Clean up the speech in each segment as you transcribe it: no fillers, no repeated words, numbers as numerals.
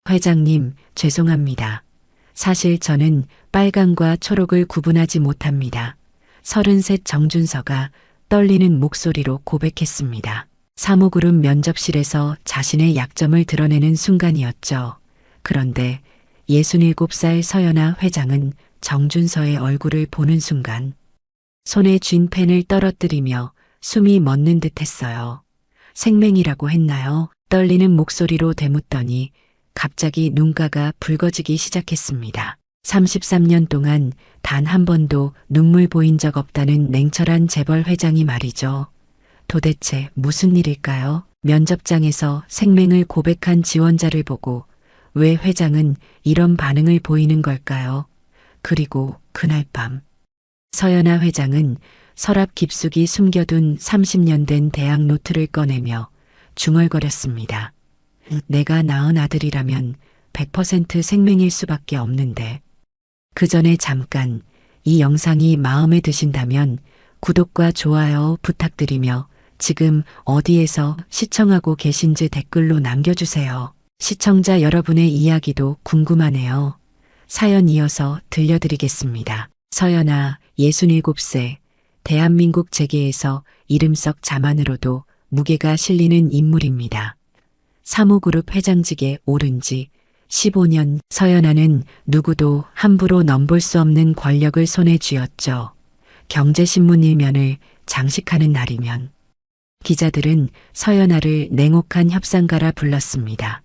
회장님, 죄송합니다. 사실 저는 빨강과 초록을 구분하지 못합니다. 33 정준서가 떨리는 목소리로 고백했습니다. 사무그룹 면접실에서 자신의 약점을 드러내는 순간이었죠. 그런데 67살 서연아 회장은 정준서의 얼굴을 보는 순간 손에 쥔 펜을 떨어뜨리며 숨이 멎는 듯 했어요. 생맹이라고 했나요? 떨리는 목소리로 되묻더니 갑자기 눈가가 붉어지기 시작했습니다. 33년 동안 단 한 번도 눈물 보인 적 없다는 냉철한 재벌 회장이 말이죠. 도대체 무슨 일일까요? 면접장에서 생맹을 고백한 지원자를 보고 왜 회장은 이런 반응을 보이는 걸까요? 그리고 그날 밤 서연아 회장은 서랍 깊숙이 숨겨둔 30년 된 대학 노트를 꺼내며 중얼거렸습니다. 내가 낳은 아들이라면 100% 생명일 수밖에 없는데. 그 전에 잠깐 이 영상이 마음에 드신다면 구독과 좋아요 부탁드리며 지금 어디에서 시청하고 계신지 댓글로 남겨주세요. 시청자 여러분의 이야기도 궁금하네요. 사연 이어서 들려드리겠습니다. 서연아, 67세, 대한민국 재계에서 이름 썩 자만으로도 무게가 실리는 인물입니다. 사무그룹 회장직에 오른 지 15년 서연아는 누구도 함부로 넘볼 수 없는 권력을 손에 쥐었죠. 경제신문 일면을 장식하는 날이면 기자들은 서연아를 냉혹한 협상가라 불렀습니다.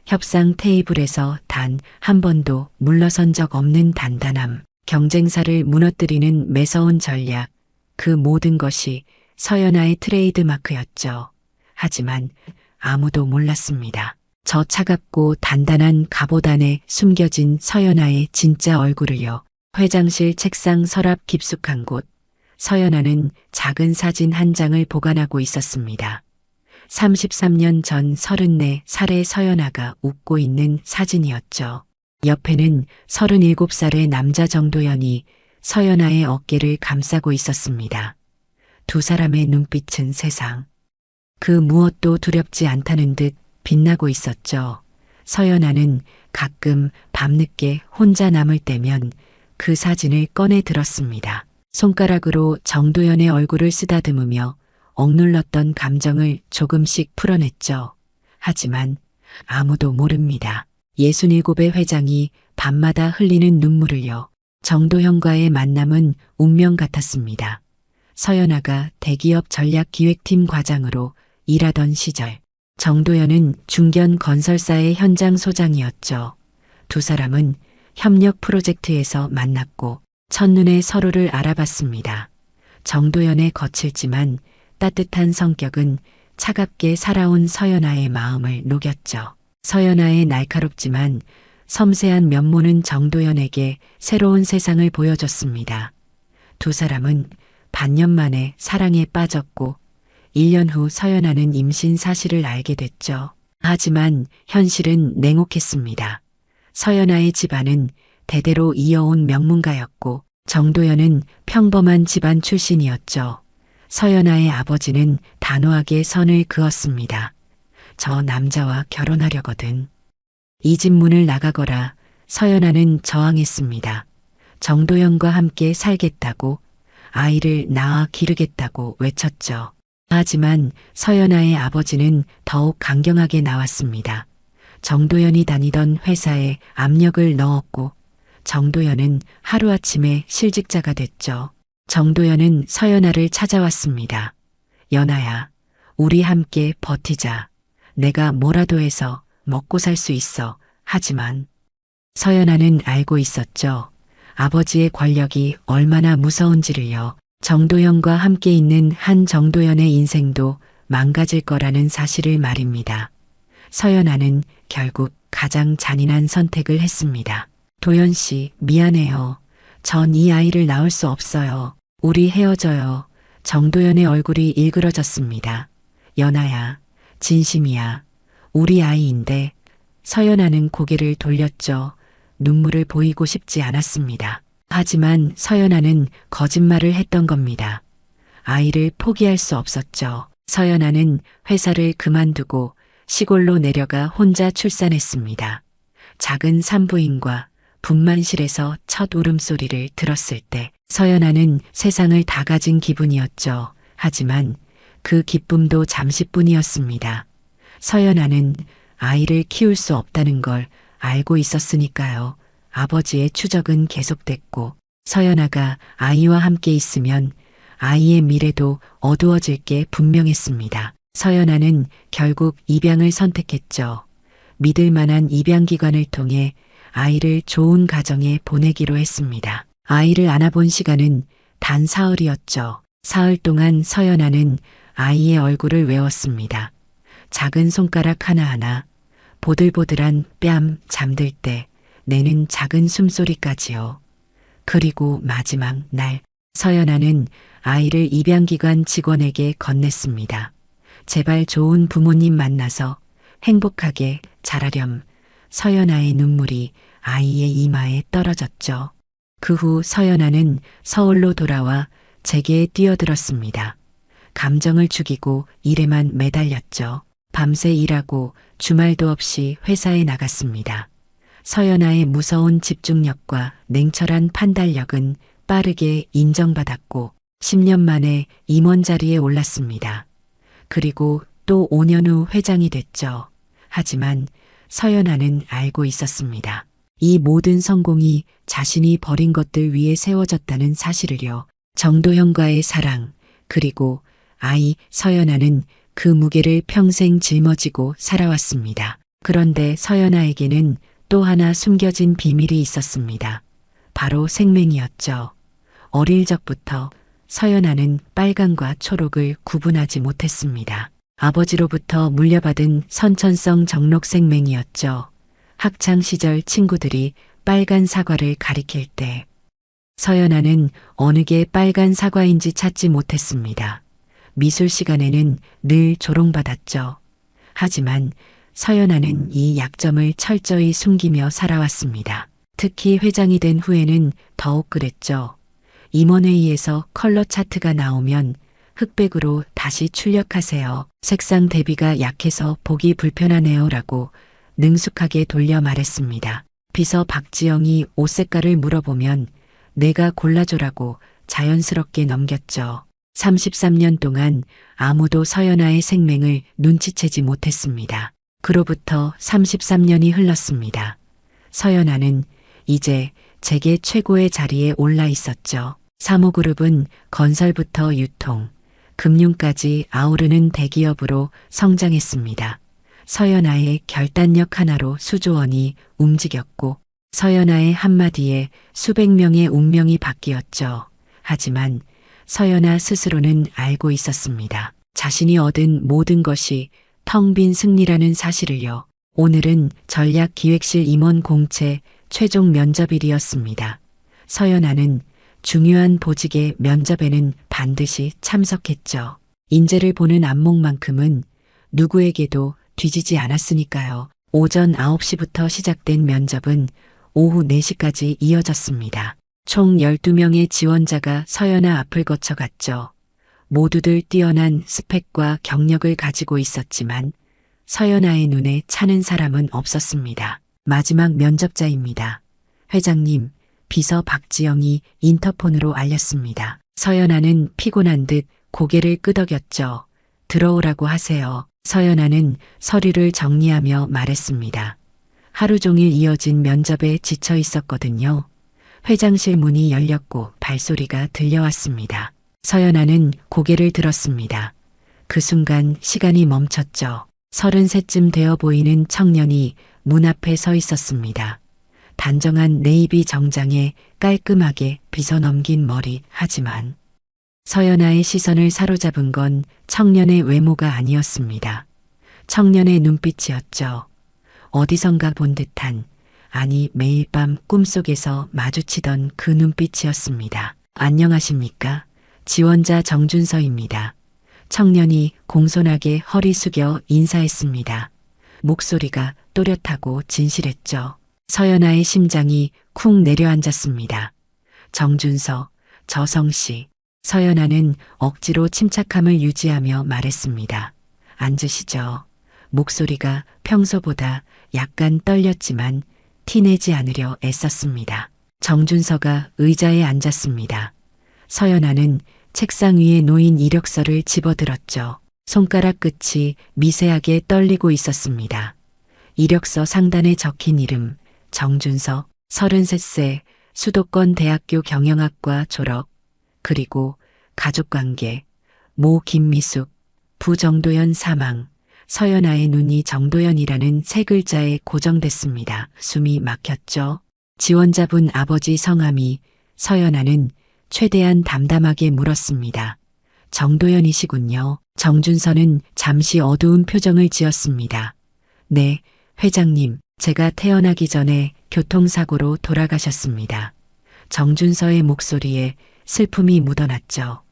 협상 테이블에서 단 한 번도 물러선 적 없는 단단함, 경쟁사를 무너뜨리는 매서운 전략, 그 모든 것이 서연아의 트레이드 마크였죠. 하지만 아무도 몰랐습니다. 저 차갑고 단단한 갑옷 안에 숨겨진 서연아의 진짜 얼굴을요. 회장실 책상 서랍 깊숙한 곳, 서연아는 작은 사진 한 장을 보관하고 있었습니다. 33년 전 34살의 서연아가 웃고 있는 사진이었죠. 옆에는 37살의 남자 정도연이 서연아의 어깨를 감싸고 있었습니다. 두 사람의 눈빛은 세상 그 무엇도 두렵지 않다는 듯 빛나고 있었죠. 서연아는 가끔 밤늦게 혼자 남을 때면 그 사진을 꺼내 들었습니다. 손가락으로 정도연의 얼굴을 쓰다듬으며 억눌렀던 감정을 조금씩 풀어냈죠. 하지만 아무도 모릅니다. 67의 회장이 밤마다 흘리는 눈물을요. 정도현과의 만남은 운명 같았습니다. 서연아가 대기업 전략기획팀 과장으로 일하던 시절 정도현은 중견 건설사의 현장 소장이었죠. 두 사람은 협력 프로젝트에서 만났고 첫눈에 서로를 알아봤습니다. 정도현의 거칠지만 따뜻한 성격은 차갑게 살아온 서연아의 마음을 녹였죠. 서연아의 날카롭지만 섬세한 면모는 정도현에게 새로운 세상을 보여줬습니다. 두 사람은 반년 만에 사랑에 빠졌고 1년 후 서연아는 임신 사실을 알게 됐죠. 하지만 현실은 냉혹했습니다. 서연아의 집안은 대대로 이어온 명문가였고 정도현은 평범한 집안 출신이었죠. 서연아의 아버지는 단호하게 선을 그었습니다. 저 남자와 결혼하려거든. 이 집 문을 나가거라. 서연아는 저항했습니다. 정도현과 함께 살겠다고, 아이를 낳아 기르겠다고 외쳤죠. 하지만 서연아의 아버지는 더욱 강경하게 나왔습니다. 정도현이 다니던 회사에 압력을 넣었고 정도현은 하루아침에 실직자가 됐죠. 정도현은 서연아를 찾아왔습니다. 연아야, 우리 함께 버티자. 내가 뭐라도 해서 먹고 살 수 있어. 하지만 서연아는 알고 있었죠. 아버지의 권력이 얼마나 무서운지를요. 정도현과 함께 있는 한 정도현의 인생도 망가질 거라는 사실을 말입니다. 서연아는 결국 가장 잔인한 선택을 했습니다. 도연 씨, 미안해요. 전 이 아이를 낳을 수 없어요. 우리 헤어져요. 정도현의 얼굴이 일그러졌습니다. 연아야, 진심이야. 우리 아이인데. 서연아는 고개를 돌렸죠. 눈물을 보이고 싶지 않았습니다. 하지만 서연아는 거짓말을 했던 겁니다. 아이를 포기할 수 없었죠. 서연아는 회사를 그만두고 시골로 내려가 혼자 출산했습니다. 작은 산부인과 분만실에서 첫 울음소리를 들었을 때 서연아는 세상을 다 가진 기분이었죠. 하지만 그 기쁨도 잠시뿐이었습니다. 서연아는 아이를 키울 수 없다는 걸 알고 있었으니까요. 아버지의 추적은 계속됐고 서연아가 아이와 함께 있으면 아이의 미래도 어두워질 게 분명했습니다. 서연아는 결국 입양을 선택했죠. 믿을 만한 입양기관을 통해 아이를 좋은 가정에 보내기로 했습니다. 아이를 안아본 시간은 단 사흘이었죠. 사흘 동안 서연아는 아이의 얼굴을 외웠습니다. 작은 손가락 하나하나, 보들보들한 뺨, 잠들 때 내는 작은 숨소리까지요. 그리고 마지막 날 서연아는 아이를 입양기관 직원에게 건넸습니다. 제발 좋은 부모님 만나서 행복하게 자라렴. 서연아의 눈물이 아이의 이마에 떨어졌죠. 그 후 서연아는 서울로 돌아와 재계에 뛰어들었습니다. 감정을 죽이고 일에만 매달렸죠. 밤새 일하고 주말도 없이 회사에 나갔습니다. 서연아의 무서운 집중력과 냉철한 판단력은 빠르게 인정받았고 10년 만에 임원 자리에 올랐습니다. 그리고 또 5년 후 회장이 됐죠. 하지만 서연아는 알고 있었습니다. 이 모든 성공이 자신이 버린 것들 위에 세워졌다는 사실을요. 정도현과의 사랑, 그리고 아이 서연아는 그 무게를 평생 짊어지고 살아왔습니다. 그런데 서연아에게는 또 하나 숨겨진 비밀이 있었습니다. 바로 생명이었죠. 어릴 적부터 서연아는 빨강과 초록을 구분하지 못했습니다. 아버지로부터 물려받은 선천성 정록 생명이었죠. 학창 시절 친구들이 빨간 사과를 가리킬 때 서연아는 어느 게 빨간 사과인지 찾지 못했습니다. 미술 시간에는 늘 조롱받았죠. 하지만 서연아는 이 약점을 철저히 숨기며 살아왔습니다. 특히 회장이 된 후에는 더욱 그랬죠. 임원회의에서 컬러 차트가 나오면 흑백으로 다시 출력하세요. 색상 대비가 약해서 보기 불편하네요 라고 능숙하게 돌려 말했습니다. 비서 박지영이 옷 색깔을 물어보면 내가 골라줘라고 자연스럽게 넘겼죠. 33년 동안 아무도 서연아의 생명을 눈치채지 못했습니다. 그로부터 33년이 흘렀습니다. 서연아는 이제 재계 최고의 자리에 올라 있었죠. 사모그룹은 건설부터 유통, 금융까지 아우르는 대기업으로 성장했습니다. 서연아의 결단력 하나로 수조원이 움직였고 서연아의 한마디에 수백 명의 운명이 바뀌었죠. 하지만 서연아 스스로는 알고 있었습니다. 자신이 얻은 모든 것이 텅 빈 승리라는 사실을요. 오늘은 전략기획실 임원 공채 최종 면접일이었습니다. 서연아는 중요한 보직의 면접에는 반드시 참석했죠. 인재를 보는 안목만큼은 누구에게도 뒤지지 않았으니까요. 오전 9시부터 시작된 면접은 오후 4시까지 이어졌습니다. 총 12명의 지원자가 서연아 앞을 거쳐갔죠. 모두들 뛰어난 스펙과 경력을 가지고 있었지만 서연아의 눈에 차는 사람은 없었습니다. 마지막 면접자입니다. 회장님, 비서 박지영이 인터폰으로 알렸습니다. 서연아는 피곤한 듯 고개를 끄덕였죠. 들어오라고 하세요. 서연아는 서류를 정리하며 말했습니다. 하루 종일 이어진 면접에 지쳐 있었거든요. 회장실 문이 열렸고 발소리가 들려왔습니다. 서연아는 고개를 들었습니다. 그 순간 시간이 멈췄죠. 33쯤 되어 보이는 청년이 문 앞에 서 있었습니다. 단정한 네이비 정장에 깔끔하게 빗어넘긴 머리. 하지만 서연아의 시선을 사로잡은 건 청년의 외모가 아니었습니다. 청년의 눈빛이었죠. 어디선가 본 듯한, 아니 매일 밤 꿈속에서 마주치던 그 눈빛이었습니다. 안녕하십니까? 지원자 정준서입니다. 청년이 공손하게 허리 숙여 인사했습니다. 목소리가 또렷하고 진실했죠. 서연아의 심장이 쿵 내려앉았습니다. 정준서, 저성씨. 서연아는 억지로 침착함을 유지하며 말했습니다. 앉으시죠. 목소리가 평소보다 약간 떨렸지만 티내지 않으려 애썼습니다. 정준서가 의자에 앉았습니다. 서연아는 책상 위에 놓인 이력서를 집어들었죠. 손가락 끝이 미세하게 떨리고 있었습니다. 이력서 상단에 적힌 이름 정준서 33세 수도권 대학교 경영학과 졸업 그리고 가족관계 모 김미숙 부 정도연 사망 서연아의 눈이 정도연이라는 세 글자에 고정됐습니다. 숨이 막혔죠. 지원자분 아버지 성함이 서연아는 최대한 담담하게 물었습니다. 정도연이시군요. 정준서는 잠시 어두운 표정을 지었습니다. 네, 회장님, 제가 태어나기 전에 교통사고로 돌아가셨습니다. 정준서의 목소리에 슬픔이 묻어났죠.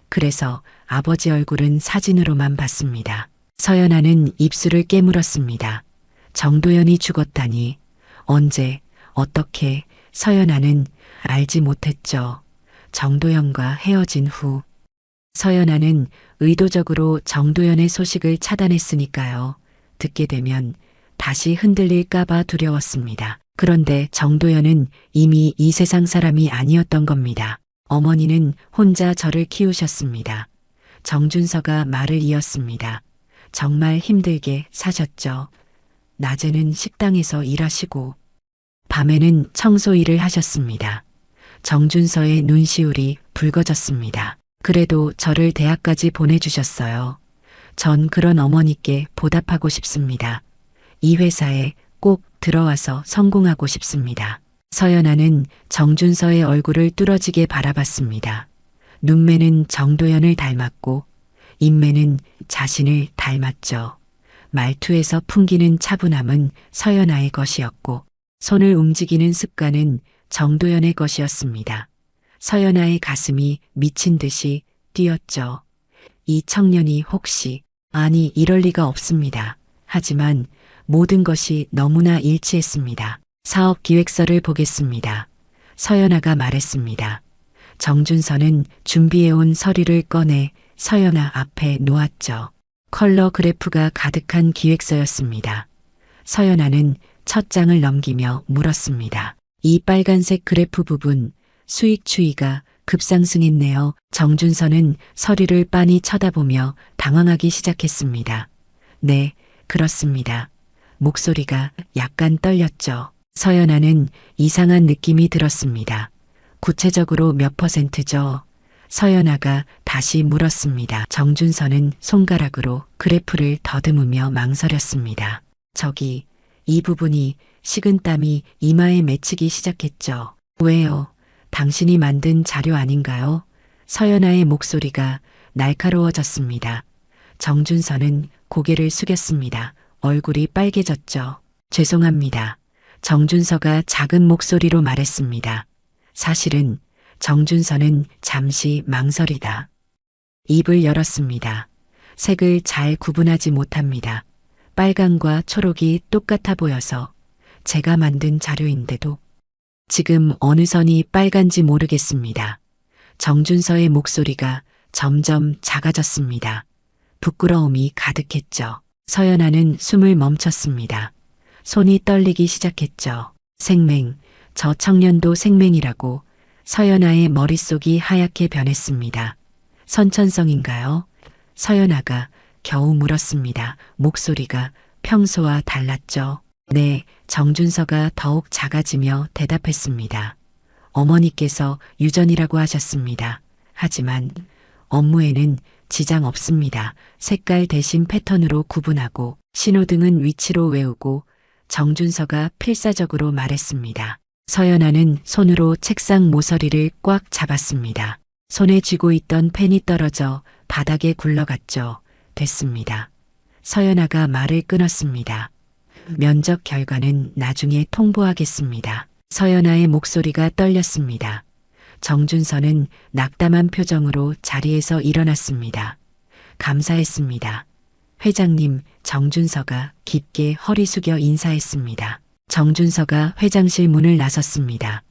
그래서 아버지 얼굴은 사진으로만 봤습니다. 서연아는 입술을 깨물었습니다. 정도연이 죽었다니. 언제, 어떻게, 서연아는 알지 못했죠. 정도연과 헤어진 후. 서연아는 의도적으로 정도연의 소식을 차단했으니까요. 듣게 되면 다시 흔들릴까봐 두려웠습니다. 그런데 정도연은 이미 이 세상 사람이 아니었던 겁니다. 어머니는 혼자 저를 키우셨습니다. 정준서가 말을 이었습니다. 정말 힘들게 사셨죠. 낮에는 식당에서 일하시고 밤에는 청소 일을 하셨습니다. 정준서의 눈시울이 붉어졌습니다. 그래도 저를 대학까지 보내주셨어요. 전 그런 어머니께 보답하고 싶습니다. 이 회사에 꼭 들어와서 성공하고 싶습니다. 서연아는 정준서의 얼굴을 뚫어지게 바라봤습니다. 눈매는 정도연을 닮았고 인매는 자신을 닮았죠. 말투에서 풍기는 차분함은 서연아의 것이었고 손을 움직이는 습관은 정도연의 것이었습니다. 서연아의 가슴이 미친 듯이 뛰었죠. 이 청년이 혹시, 아니 이럴 리가 없습니다. 하지만 모든 것이 너무나 일치했습니다. 사업 기획서를 보겠습니다. 서연아가 말했습니다. 정준서는 준비해온 서류를 꺼내 서연아 앞에 놓았죠. 컬러 그래프가 가득한 기획서였습니다. 서연아는 첫 장을 넘기며 물었습니다. 이 빨간색 그래프 부분 수익 추이가 급상승했네요. 정준서는 서류를 빤히 쳐다보며 당황하기 시작했습니다. 네, 그렇습니다. 목소리가 약간 떨렸죠. 서연아는 이상한 느낌이 들었습니다. 구체적으로 몇 %죠? 서연아가 다시 물었습니다. 정준서는 손가락으로 그래프를 더듬으며 망설였습니다. 저기, 이 부분이 식은땀이 이마에 맺히기 시작했죠. 왜요? 당신이 만든 자료 아닌가요? 서연아의 목소리가 날카로워졌습니다. 정준서는 고개를 숙였습니다. 얼굴이 빨개졌죠. 죄송합니다. 정준서가 작은 목소리로 말했습니다. 사실은 정준서는 잠시 망설이다. 입을 열었습니다. 색을 잘 구분하지 못합니다. 빨강과 초록이 똑같아 보여서 제가 만든 자료인데도 지금 어느 선이 빨간지 모르겠습니다. 정준서의 목소리가 점점 작아졌습니다. 부끄러움이 가득했죠. 서연아는 숨을 멈췄습니다. 손이 떨리기 시작했죠. 생맹, 저 청년도 생맹이라고. 서연아의 머릿속이 하얗게 변했습니다. 선천성인가요? 서연아가 겨우 물었습니다. 목소리가 평소와 달랐죠. 네, 정준서가 더욱 작아지며 대답했습니다. 어머니께서 유전이라고 하셨습니다. 하지만 업무에는 지장 없습니다. 색깔 대신 패턴으로 구분하고 신호등은 위치로 외우고 정준서가 필사적으로 말했습니다. 서연아는 손으로 책상 모서리를 꽉 잡았습니다. 손에 쥐고 있던 펜이 떨어져 바닥에 굴러갔죠. 됐습니다. 서연아가 말을 끊었습니다. 면접 결과는 나중에 통보하겠습니다. 서연아의 목소리가 떨렸습니다. 정준서는 낙담한 표정으로 자리에서 일어났습니다. 감사했습니다. 회장님, 정준서가 깊게 허리 숙여 인사했습니다. 정준서가 회장실 문을 나섰습니다.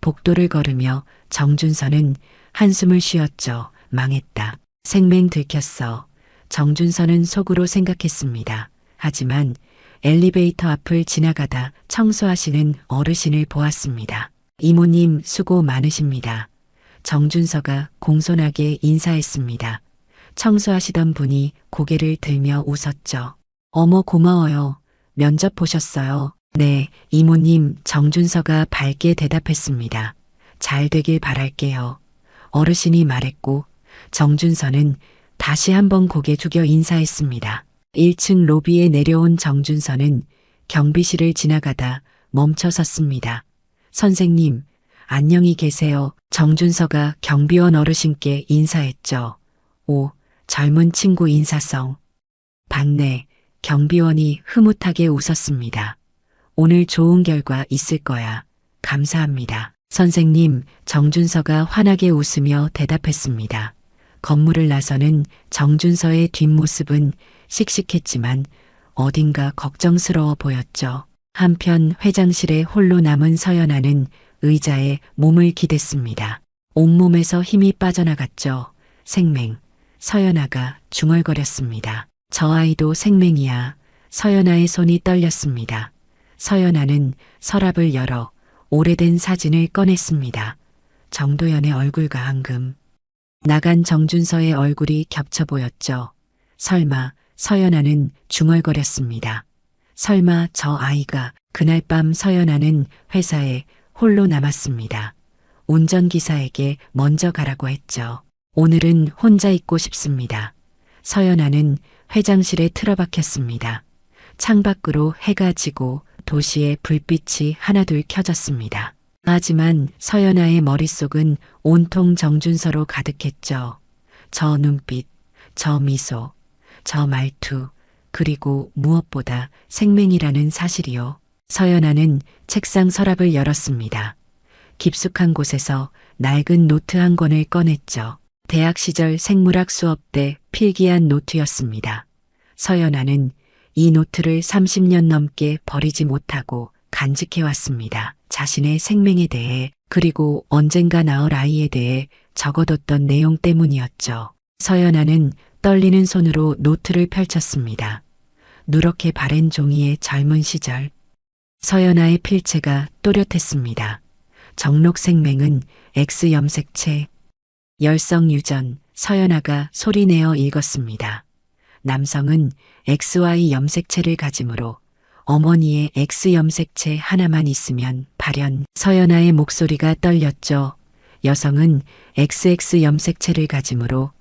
복도를 걸으며 정준서는 한숨을 쉬었죠. 망했다. 생맹 들켰어. 정준서는 속으로 생각했습니다. 하지만 엘리베이터 앞을 지나가다 청소하시는 어르신을 보았습니다. 이모님 수고 많으십니다. 정준서가 공손하게 인사했습니다. 청소하시던 분이 고개를 들며 웃었죠. 어머 고마워요. 면접 보셨어요? 네, 이모님. 정준서가 밝게 대답했습니다. 잘 되길 바랄게요. 어르신이 말했고 정준서는 다시 한번 고개 숙여 인사했습니다. 1층 로비에 내려온 정준서는 경비실을 지나가다 멈춰 섰습니다. 선생님, 안녕히 계세요. 정준서가 경비원 어르신께 인사했죠. 오, 젊은 친구 인사성. 반내, 경비원이 흐뭇하게 웃었습니다. 오늘 좋은 결과 있을 거야. 감사합니다. 선생님, 정준서가 환하게 웃으며 대답했습니다. 건물을 나서는 정준서의 뒷모습은 씩씩했지만 어딘가 걱정스러워 보였죠. 한편 회장실에 홀로 남은 서연아는 의자에 몸을 기댔습니다. 온몸에서 힘이 빠져나갔죠. 생맹. 서연아가 중얼거렸습니다. 저 아이도 생맹이야. 서연아의 손이 떨렸습니다. 서연아는 서랍을 열어 오래된 사진을 꺼냈습니다. 정도연의 얼굴과 앙금. 나간 정준서의 얼굴이 겹쳐 보였죠. 설마 서연아는 중얼거렸습니다. 설마 저 아이가. 그날 밤 서연아는 회사에 홀로 남았습니다. 운전기사에게 먼저 가라고 했죠. 오늘은 혼자 있고 싶습니다. 서연아는 회장실에 틀어박혔습니다. 창밖으로 해가 지고 도시의 불빛이 하나둘 켜졌습니다. 하지만 서연아의 머릿속은 온통 정준서로 가득했죠. 저 눈빛, 저 미소, 저 말투, 그리고 무엇보다 생맹이라는 사실이요. 서연아는 책상 서랍을 열었습니다. 깊숙한 곳에서 낡은 노트 한 권을 꺼냈죠. 대학 시절 생물학 수업 때 필기한 노트였습니다. 서연아는 이 노트를 30년 넘게 버리지 못하고 간직해왔습니다. 자신의 생명에 대해 그리고 언젠가 나올 아이에 대해 적어뒀던 내용 때문이었죠. 서연아는 떨리는 손으로 노트를 펼쳤습니다. 누렇게 바랜 종이의 젊은 시절. 서연아의 필체가 또렷했습니다. 정록 생맹은 X 염색체. 열성 유전. 서연아가 소리내어 읽었습니다. 남성은 XY 염색체를 가지므로 어머니의 X 염색체 하나만 있으면 발현. 서연아의 목소리가 떨렸죠. 여성은 XX 염색체를 가지므로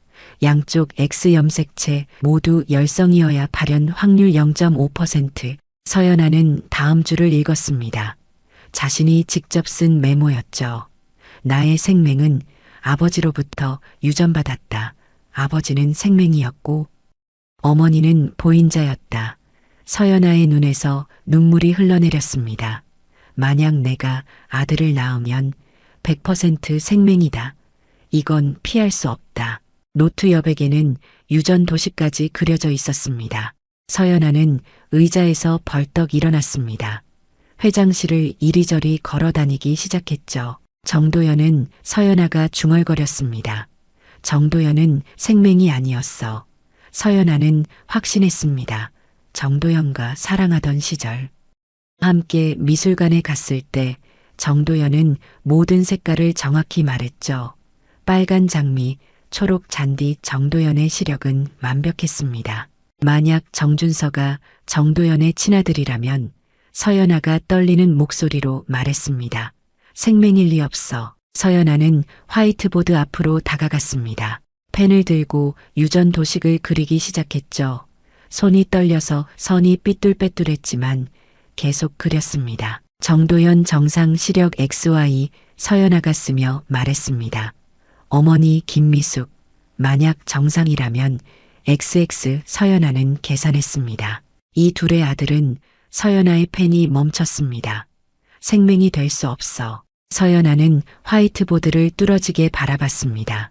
양쪽 X 염색체 모두 열성이어야 발현 확률 0.5%. 서연아는 다음 줄을 읽었습니다. 자신이 직접 쓴 메모였죠. 나의 생맹은 아버지로부터 유전받았다. 아버지는 생맹이었고 어머니는 보인자였다. 서연아의 눈에서 눈물이 흘러내렸습니다. 만약 내가 아들을 낳으면 100% 생맹이다. 이건 피할 수 없다. 노트 여백에는 유전 도시까지 그려져 있었습니다. 서연아는 의자에서 벌떡 일어났습니다. 회장실을 이리저리 걸어다니기 시작했죠. 정도연은 서연아가 중얼거렸습니다. 정도연은 생맹이 아니었어. 서연아는 확신했습니다. 정도연과 사랑하던 시절. 함께 미술관에 갔을 때 정도연은 모든 색깔을 정확히 말했죠. 빨간 장미, 초록 잔디. 정도연의 시력은 완벽했습니다. 만약 정준서가 정도연의 친아들이라면 서연아가 떨리는 목소리로 말했습니다. 생맹일 리 없어. 서연아는 화이트보드 앞으로 다가갔습니다. 펜을 들고 유전 도식을 그리기 시작했죠. 손이 떨려서 선이 삐뚤빼뚤했지만 계속 그렸습니다. 정도연 정상 시력 XY. 서연아가 쓰며 말했습니다. 어머니 김미숙. 만약 정상이라면 XX. 서연아는 계산했습니다. 이 둘의 아들은. 서연아의 펜이 멈췄습니다. 생맹이 될 수 없어. 서연아는 화이트보드를 뚫어지게 바라봤습니다.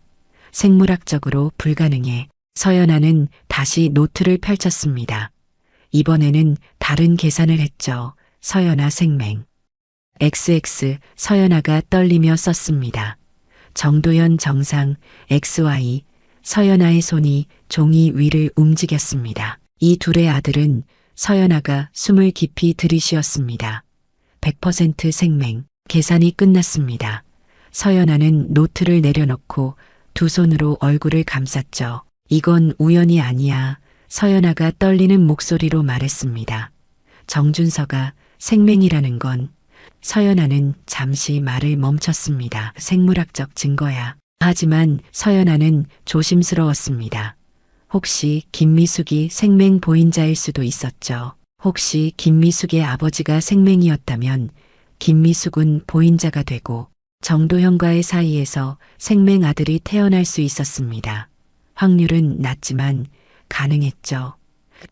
생물학적으로 불가능해. 서연아는 다시 노트를 펼쳤습니다. 이번에는 다른 계산을 했죠. 서연아 생맹. XX. 서연아가 떨리며 썼습니다. 정도연 정상 XY. 서연아의 손이 종이 위를 움직였습니다. 이 둘의 아들은 서연아가 숨을 깊이 들이쉬었습니다. 100% 생맹. 계산이 끝났습니다. 서연아는 노트를 내려놓고 두 손으로 얼굴을 감쌌죠. 이건 우연이 아니야. 서연아가 떨리는 목소리로 말했습니다. 정준서가 생맹이라는 건. 서연아는 잠시 말을 멈췄습니다. 생물학적 증거야. 하지만 서연아는 조심스러웠습니다. 혹시 김미숙이 생맹 보인자일 수도 있었죠. 혹시 김미숙의 아버지가 생맹이었다면 김미숙은 보인자가 되고 정도현과의 사이에서 생맹 아들이 태어날 수 있었습니다. 확률은 낮지만 가능했죠.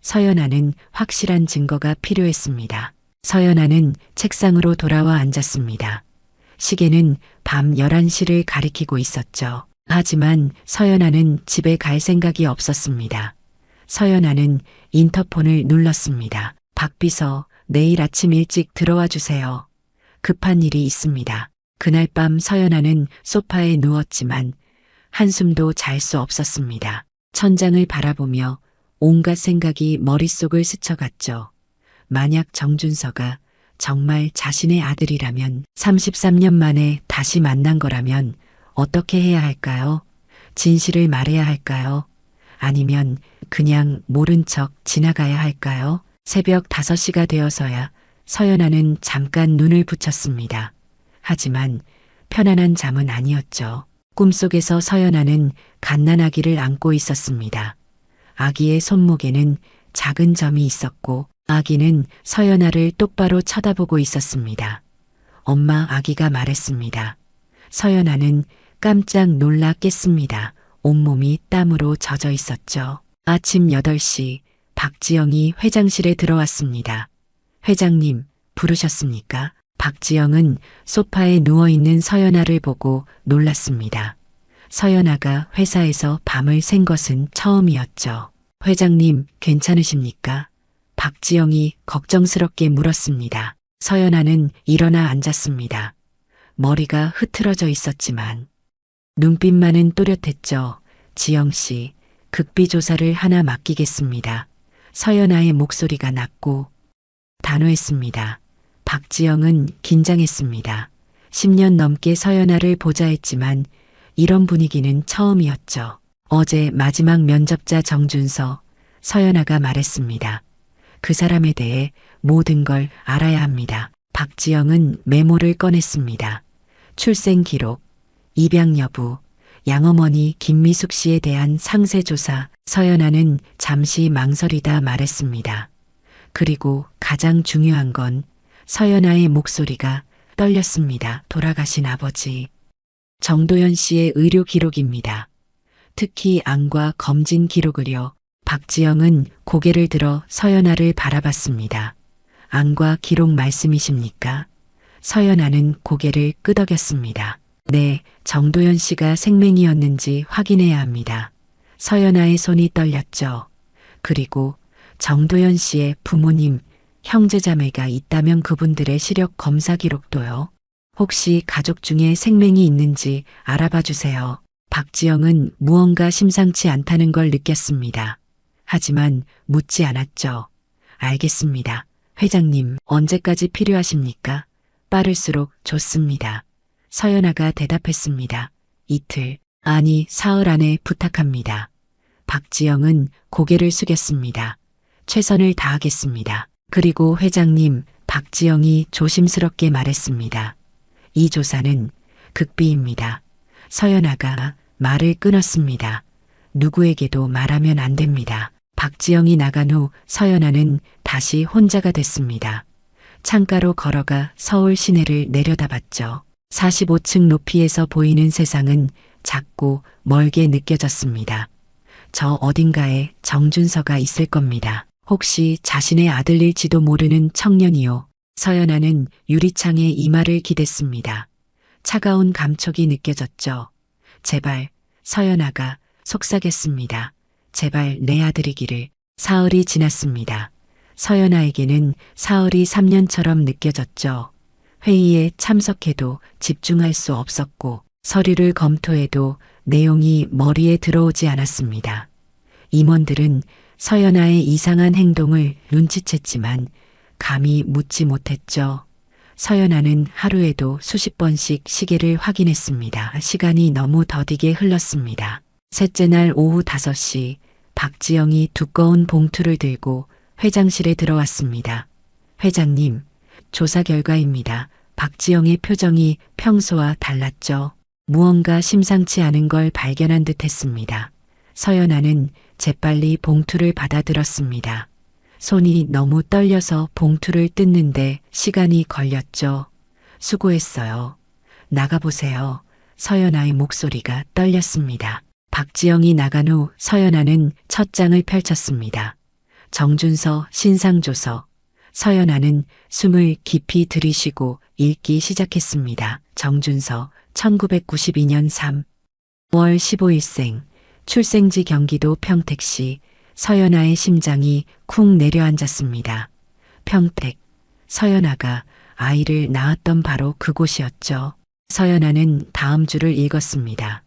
서연아는 확실한 증거가 필요했습니다. 서연아는 책상으로 돌아와 앉았습니다. 시계는 밤 11시를 가리키고 있었죠. 하지만 서연아는 집에 갈 생각이 없었습니다. 서연아는 인터폰을 눌렀습니다. 박 비서, 내일 아침 일찍 들어와 주세요. 급한 일이 있습니다. 그날 밤 서연아는 소파에 누웠지만 한숨도 잘 수 없었습니다. 천장을 바라보며 온갖 생각이 머릿속을 스쳐갔죠. 만약 정준서가 정말 자신의 아들이라면 33년 만에 다시 만난 거라면 어떻게 해야 할까요? 진실을 말해야 할까요? 아니면 그냥 모른 척 지나가야 할까요? 새벽 5시가 되어서야 서연아는 잠깐 눈을 붙였습니다. 하지만 편안한 잠은 아니었죠. 꿈속에서 서연아는 갓난아기를 안고 있었습니다. 아기의 손목에는 작은 점이 있었고 아기는 서연아를 똑바로 쳐다보고 있었습니다. 엄마, 아기가 말했습니다. 서연아는 깜짝 놀라 깼습니다. 온몸이 땀으로 젖어 있었죠. 아침 8시 박지영이 회장실에 들어왔습니다. 회장님, 부르셨습니까? 박지영은 소파에 누워있는 서연아를 보고 놀랐습니다. 서연아가 회사에서 밤을 샌 것은 처음이었죠. 회장님, 괜찮으십니까? 박지영이 걱정스럽게 물었습니다. 서연아는 일어나 앉았습니다. 머리가 흐트러져 있었지만 눈빛만은 또렷했죠. 지영씨, 극비조사를 하나 맡기겠습니다. 서연아의 목소리가 낮고 단호했습니다. 박지영은 긴장했습니다. 10년 넘게 서연아를 보자 했지만 이런 분위기는 처음이었죠. 어제 마지막 면접자 정준서, 서연아가 말했습니다. 그 사람에 대해 모든 걸 알아야 합니다. 박지영은 메모를 꺼냈습니다. 출생 기록, 입양 여부, 양어머니 김미숙 씨에 대한 상세 조사. 서연아는 잠시 망설이다 말했습니다. 그리고 가장 중요한 건 서연아의 목소리가 떨렸습니다. 돌아가신 아버지 정도현 씨의 의료 기록입니다. 특히 암과 검진 기록을요. 박지영은 고개를 들어 서연아를 바라봤습니다. 암과 기록 말씀이십니까? 서연아는 고개를 끄덕였습니다. 네, 정도현 씨가 생맹이었는지 확인해야 합니다. 서연아의 손이 떨렸죠. 그리고 정도현 씨의 부모님, 형제자매가 있다면 그분들의 시력 검사 기록도요. 혹시 가족 중에 생맹이 있는지 알아봐 주세요. 박지영은 무언가 심상치 않다는 걸 느꼈습니다. 하지만 묻지 않았죠. 알겠습니다. 회장님, 언제까지 필요하십니까? 빠를수록 좋습니다. 서연아가 대답했습니다. 이틀, 아니 사흘 안에 부탁합니다. 박지영은 고개를 숙였습니다. 최선을 다하겠습니다. 그리고 회장님, 박지영이 조심스럽게 말했습니다. 이 조사는 극비입니다. 서연아가 말을 끊었습니다. 누구에게도 말하면 안 됩니다. 박지영이 나간 후 서연아는 다시 혼자가 됐습니다. 창가로 걸어가 서울 시내를 내려다봤죠. 45층 높이에서 보이는 세상은 작고 멀게 느껴졌습니다. 저 어딘가에 정준서가 있을 겁니다. 혹시 자신의 아들일지도 모르는 청년이요. 서연아는 유리창에 이마를 기댔습니다. 차가운 감촉이 느껴졌죠. 제발, 서연아가 속삭였습니다. 제발 내 아들이기를. 사흘이 지났습니다. 서연아에게는 사흘이 3년처럼 느껴졌죠. 회의에 참석해도 집중할 수 없었고 서류를 검토해도 내용이 머리에 들어오지 않았습니다. 임원들은 서연아의 이상한 행동을 눈치챘지만 감히 묻지 못했죠. 서연아는 하루에도 수십 번씩 시계를 확인했습니다. 시간이 너무 더디게 흘렀습니다. 셋째 날 오후 5시 박지영이 두꺼운 봉투를 들고 회장실에 들어왔습니다. 회장님, 조사 결과입니다. 박지영의 표정이 평소와 달랐죠. 무언가 심상치 않은 걸 발견한 듯 했습니다. 서연아는 재빨리 봉투를 받아들었습니다. 손이 너무 떨려서 봉투를 뜯는데 시간이 걸렸죠. 수고했어요. 나가보세요. 서연아의 목소리가 떨렸습니다. 박지영이 나간 후 서연아는 첫 장을 펼쳤습니다. 정준서 신상조서. 서연아는 숨을 깊이 들이쉬고 읽기 시작했습니다. 정준서 1992년 3월 15일생. 출생지 경기도 평택시. 서연아의 심장이 쿵 내려앉았습니다. 평택. 서연아가 아이를 낳았던 바로 그곳이었죠. 서연아는 다음 줄을 읽었습니다.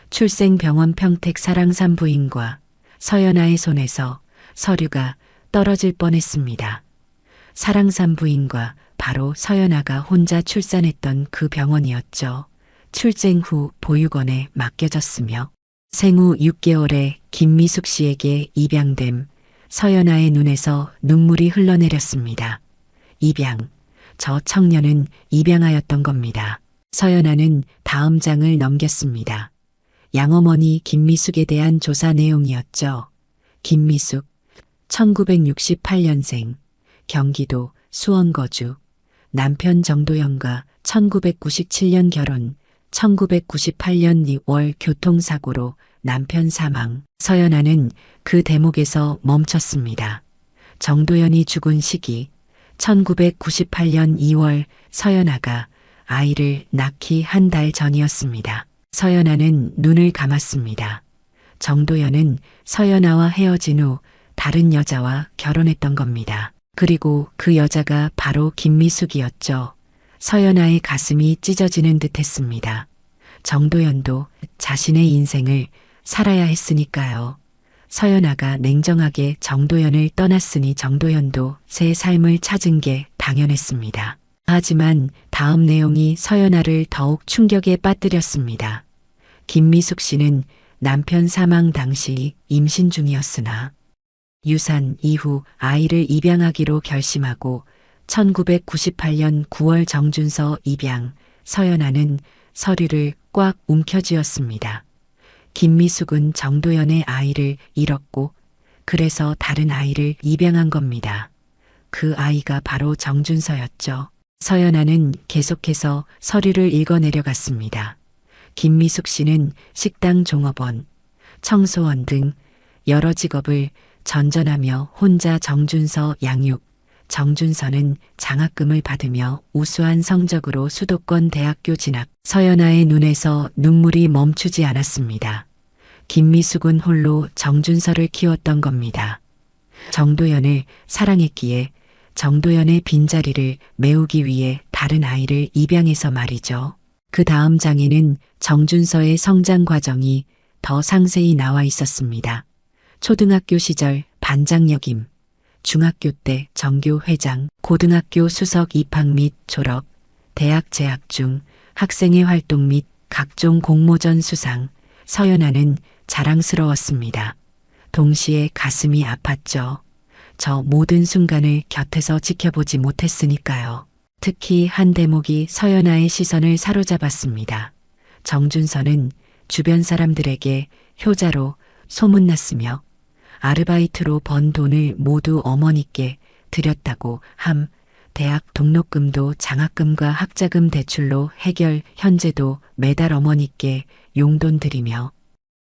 출생병원 평택 사랑산부인과. 서연아의 손에서 서류가 떨어질 뻔했습니다. 사랑산부인과, 바로 서연아가 혼자 출산했던 그 병원이었죠. 출생 후 보육원에 맡겨졌으며 생후 6개월에 김미숙 씨에게 입양됨. 서연아의 눈에서 눈물이 흘러내렸습니다. 입양. 저 청년은 입양하였던 겁니다. 서연아는 다음 장을 넘겼습니다. 양어머니 김미숙에 대한 조사 내용이었죠. 김미숙, 1968년생, 경기도 수원 거주, 남편 정도현과 1997년 결혼, 1998년 2월 교통사고로 남편 사망. 서연아는 그 대목에서 멈췄습니다. 정도현이 죽은 시기, 1998년 2월 서연아가 아이를 낳기 한 달 전이었습니다. 서연아는 눈을 감았습니다. 정도현은 서연아와 헤어진 후 다른 여자와 결혼했던 겁니다. 그리고 그 여자가 바로 김미숙이었죠. 서연아의 가슴이 찢어지는 듯 했습니다. 정도현도 자신의 인생을 살아야 했으니까요. 서연아가 냉정하게 정도현을 떠났으니 정도현도 새 삶을 찾은 게 당연했습니다. 하지만 다음 내용이 서연아를 더욱 충격에 빠뜨렸습니다. 김미숙 씨는 남편 사망 당시 임신 중이었으나 유산 이후 아이를 입양하기로 결심하고 1998년 9월 정준서 입양. 서연아는 서류를 꽉 움켜쥐었습니다. 김미숙은 정도현의 아이를 잃었고 그래서 다른 아이를 입양한 겁니다. 그 아이가 바로 정준서였죠. 서연아는 계속해서 서류를 읽어내려갔습니다. 김미숙 씨는 식당 종업원, 청소원 등 여러 직업을 전전하며 혼자 정준서 양육. 정준서는 장학금을 받으며 우수한 성적으로 수도권 대학교 진학. 서연아의 눈에서 눈물이 멈추지 않았습니다. 김미숙은 홀로 정준서를 키웠던 겁니다. 정도현을 사랑했기에 정도현의 빈자리를 메우기 위해 다른 아이를 입양해서 말이죠. 그 다음 장에는 정준서의 성장 과정이 더 상세히 나와 있었습니다. 초등학교 시절 반장 역임, 중학교 때 정교 회장, 고등학교 수석 입학 및 졸업, 대학 재학 중 학생회 활동 및 각종 공모전 수상. 서연아는 자랑스러웠습니다. 동시에 가슴이 아팠죠. 저 모든 순간을 곁에서 지켜보지 못했으니까요. 특히 한 대목이 서연아의 시선을 사로잡았습니다. 정준서는 주변 사람들에게 효자로 소문났으며 아르바이트로 번 돈을 모두 어머니께 드렸다고 함. 대학 등록금도 장학금과 학자금 대출로 해결. 현재도 매달 어머니께 용돈 드리며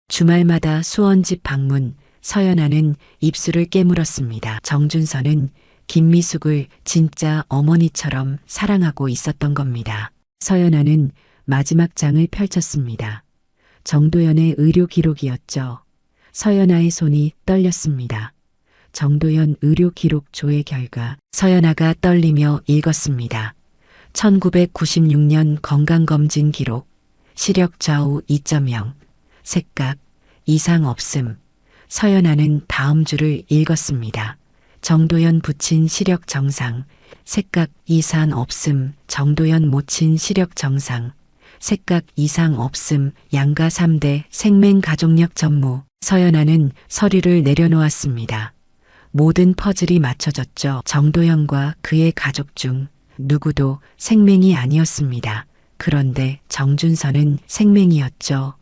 주말마다 수원집 방문. 서연아는 입술을 깨물었습니다. 정준서는 김미숙을 진짜 어머니처럼 사랑하고 있었던 겁니다. 서연아는 마지막 장을 펼쳤습니다. 정도현의 의료 기록이었죠. 서연아의 손이 떨렸습니다. 정도현 의료 기록 조회 결과. 서연아가 떨리며 읽었습니다. 1996년 건강검진 기록. 시력 좌우 2.0. 색각 이상 없음. 서연아는 다음 줄을 읽었습니다. 정도연 부친 시력 정상, 색각 이상 없음, 정도연 모친 시력 정상, 색각 이상 없음, 양가 3대 생맹가족력 전무. 서연아는 서류를 내려놓았습니다. 모든 퍼즐이 맞춰졌죠. 정도연과 그의 가족 중 누구도 생맹이 아니었습니다. 그런데 정준서는 생맹이었죠.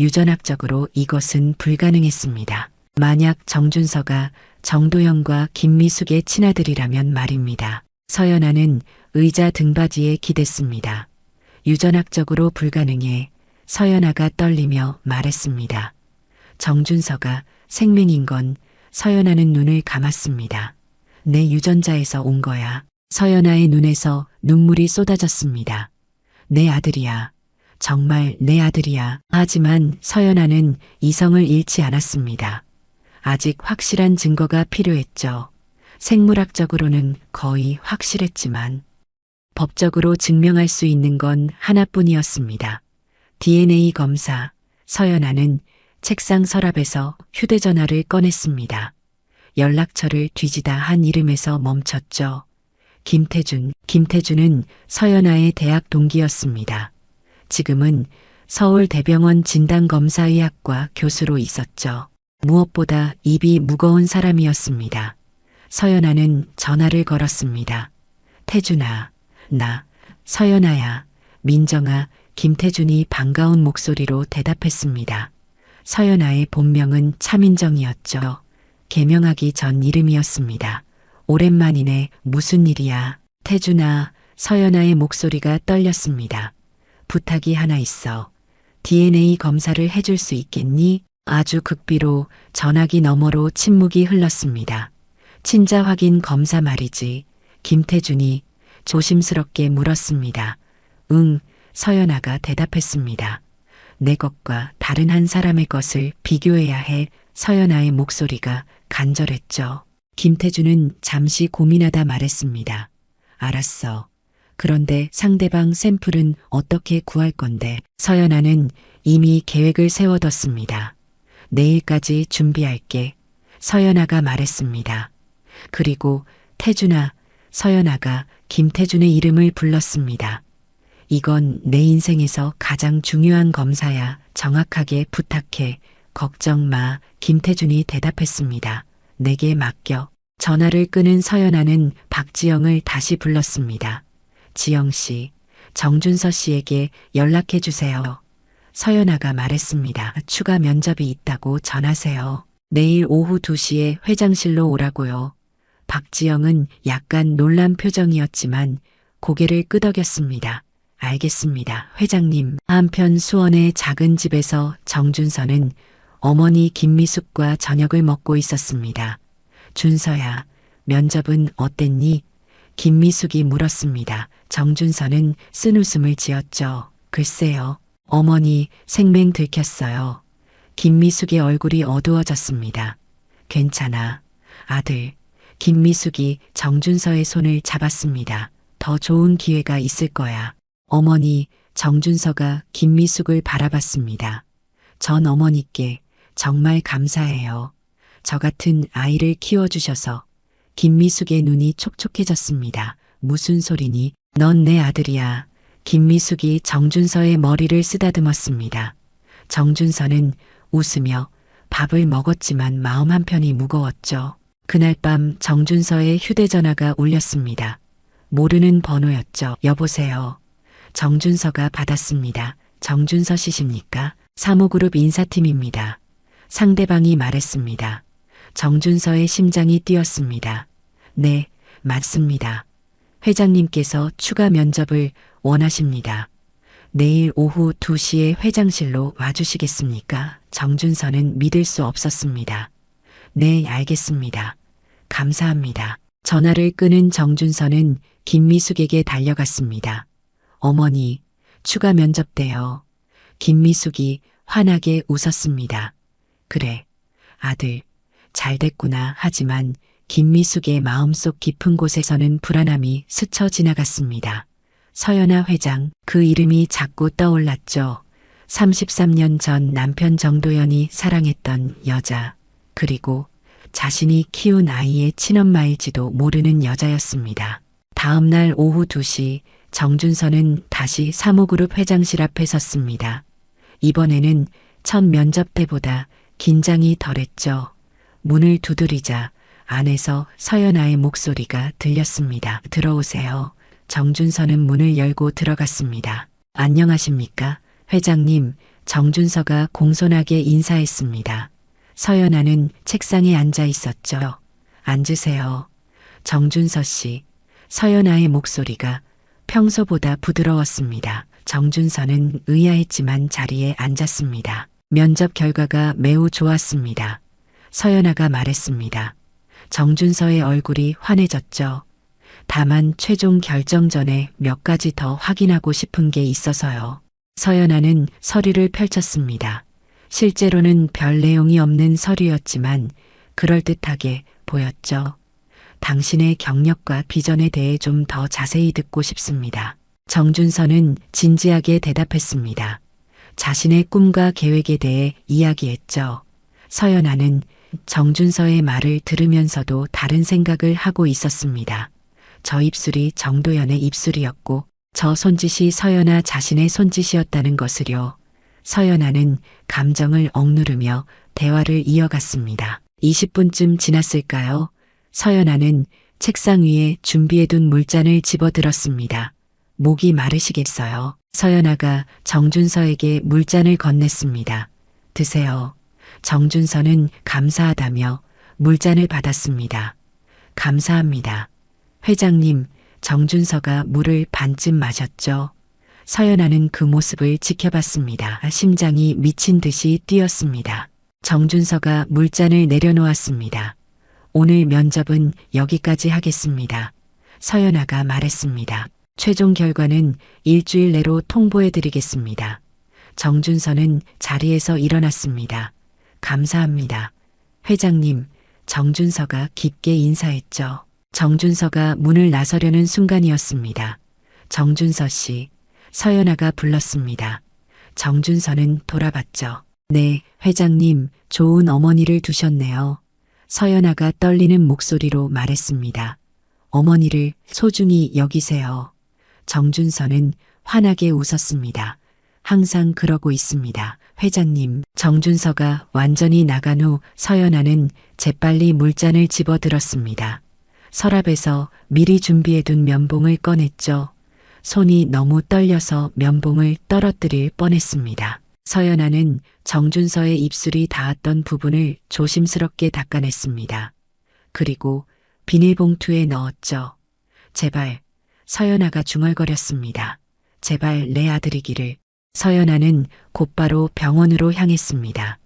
유전학적으로 이것은 불가능했습니다. 만약 정준서가 정도연과 김미숙의 친아들이라면 말입니다. 서연아는 의자 등받이에 기댔습니다. 유전학적으로 불가능해. 서연아가 떨리며 말했습니다. 정준서가 생맹인 건. 서연아는 눈을 감았습니다. 내 유전자에서 온 거야. 서연아의 눈에서 눈물이 쏟아졌습니다. 내 아들이야. 정말 내 아들이야. 하지만 서연아는 이성을 잃지 않았습니다. 아직 확실한 증거가 필요했죠. 생물학적으로는 거의 확실했지만 법적으로 증명할 수 있는 건 하나뿐이었습니다. DNA 검사. 서연아는 책상 서랍에서 휴대전화를 꺼냈습니다. 연락처를 뒤지다 한 이름에서 멈췄죠. 김태준. 김태준은 서연아의 대학 동기였습니다. 지금은 서울대병원 진단검사의학과 교수로 있었죠. 무엇보다 입이 무거운 사람이었습니다. 서연아는 전화를 걸었습니다. 태준아, 나 서연아야. 민정아. 김태준이 반가운 목소리로 대답했습니다. 서연아의 본명은 차민정이었죠. 개명하기 전 이름이었습니다. 오랜만이네. 무슨 일이야? 태준아. 서연아의 목소리가 떨렸습니다. 부탁이 하나 있어. DNA 검사를 해줄 수 있겠니? 아주 극비로 전화기 너머로 침묵이 흘렀습니다. 친자 확인 검사 말이지. 김태준이 조심스럽게 물었습니다. 응. 서연아가 대답했습니다. 내 것과 다른 한 사람의 것을 비교해야 해. 서연아의 목소리가 간절했죠. 김태준은 잠시 고민하다 말했습니다. 알았어. 그런데 상대방 샘플은 어떻게 구할 건데? 서연아는 이미 계획을 세워뒀습니다. 내일까지 준비할게. 서연아가 말했습니다. 그리고 태준아. 서연아가 김태준의 이름을 불렀습니다. 이건 내 인생에서 가장 중요한 검사야. 정확하게 부탁해. 걱정 마. 김태준이 대답했습니다. 내게 맡겨. 전화를 끊은 서연아는 박지영을 다시 불렀습니다. 지영 씨, 정준서 씨에게 연락해 주세요. 서연아가 말했습니다. 추가 면접이 있다고 전하세요. 내일 오후 2시에 회장실로 오라고요. 박지영은 약간 놀란 표정이었지만 고개를 끄덕였습니다. 알겠습니다, 회장님. 한편 수원의 작은 집에서 정준서는 어머니 김미숙과 저녁을 먹고 있었습니다. 준서야, 면접은 어땠니? 김미숙이 물었습니다. 정준서는 쓴웃음을 지었죠. 글쎄요, 어머니 생맹 들켰어요. 김미숙의 얼굴이 어두워졌습니다. 괜찮아, 아들. 김미숙이 정준서의 손을 잡았습니다. 더 좋은 기회가 있을 거야. 어머니. 정준서가 김미숙을 바라봤습니다. 전 어머니께 정말 감사해요. 저 같은 아이를 키워주셔서. 김미숙의 눈이 촉촉해졌습니다. 무슨 소리니? 넌 내 아들이야. 김미숙이 정준서의 머리를 쓰다듬었습니다. 정준서는 웃으며 밥을 먹었지만 마음 한편이 무거웠죠. 그날 밤 정준서의 휴대전화가 울렸습니다. 모르는 번호였죠. 여보세요. 정준서가 받았습니다. 정준서 씨십니까? 사무그룹 인사팀입니다. 상대방이 말했습니다. 정준서의 심장이 뛰었습니다. 네, 맞습니다. 회장님께서 추가 면접을 원하십니다. 내일 오후 2시에 회장실로 와주시겠습니까? 정준서는 믿을 수 없었습니다. 네, 알겠습니다. 감사합니다. 전화를 끊은 정준서는 김미숙에게 달려갔습니다. 어머니, 추가 면접돼요. 김미숙이 환하게 웃었습니다. 그래, 아들, 잘 됐구나. 하지만 김미숙의 마음속 깊은 곳에서는 불안함이 스쳐 지나갔습니다. 서연아 회장, 그 이름이 자꾸 떠올랐죠. 33년 전 남편 정도연이 사랑했던 여자. 그리고 자신이 키운 아이의 친엄마일지도 모르는 여자였습니다. 다음 날 오후 2시 정준서는 다시 사모그룹 회장실 앞에 섰습니다. 이번에는 첫 면접 때보다 긴장이 덜했죠. 문을 두드리자 안에서 서연아의 목소리가 들렸습니다. 들어오세요. 정준서는 문을 열고 들어갔습니다. 안녕하십니까? 회장님, 정준서가 공손하게 인사했습니다. 서연아는 책상에 앉아 있었죠. 앉으세요. 정준서 씨. 서연아의 목소리가 평소보다 부드러웠습니다. 정준서는 의아했지만 자리에 앉았습니다. 면접 결과가 매우 좋았습니다. 서연아가 말했습니다. 정준서의 얼굴이 환해졌죠. 다만 최종 결정 전에 몇 가지 더 확인하고 싶은 게 있어서요. 서연아는 서류를 펼쳤습니다. 실제로는 별 내용이 없는 서류였지만 그럴듯하게 보였죠. 당신의 경력과 비전에 대해 좀 더 자세히 듣고 싶습니다. 정준서는 진지하게 대답했습니다. 자신의 꿈과 계획에 대해 이야기했죠. 서연아는 정준서의 말을 들으면서도 다른 생각을 하고 있었습니다. 저 입술이 정도연의 입술이었고 저 손짓이 서연아 자신의 손짓이었다는 것을요. 서연아는 감정을 억누르며 대화를 이어갔습니다. 20분쯤 지났을까요? 서연아는 책상 위에 준비해둔 물잔을 집어들었습니다. 목이 마르시겠어요. 서연아가 정준서에게 물잔을 건넸습니다. 드세요. 정준서는 감사하다며 물잔을 받았습니다. 감사합니다. 회장님, 정준서가 물을 반쯤 마셨죠. 서연아는 그 모습을 지켜봤습니다. 심장이 미친 듯이 뛰었습니다. 정준서가 물잔을 내려놓았습니다. 오늘 면접은 여기까지 하겠습니다. 서연아가 말했습니다. 최종 결과는 일주일 내로 통보해드리겠습니다. 정준서는 자리에서 일어났습니다. 감사합니다. 회장님, 정준서가 깊게 인사했죠. 정준서가 문을 나서려는 순간이었습니다. 정준서 씨, 서연아가 불렀습니다. 정준서는 돌아봤죠. 네, 회장님, 좋은 어머니를 두셨네요. 서연아가 떨리는 목소리로 말했습니다. 어머니를 소중히 여기세요. 정준서는 환하게 웃었습니다. 항상 그러고 있습니다. 회장님, 정준서가 완전히 나간 후 서연아는 재빨리 물잔을 집어들었습니다. 서랍에서 미리 준비해둔 면봉을 꺼냈죠. 손이 너무 떨려서 면봉을 떨어뜨릴 뻔했습니다. 서연아는 정준서의 입술이 닿았던 부분을 조심스럽게 닦아냈습니다. 그리고 비닐봉투에 넣었죠. 제발, 서연아가 중얼거렸습니다. 제발 내 아들이기를. 서연아는 곧바로 병원으로 향했습니다.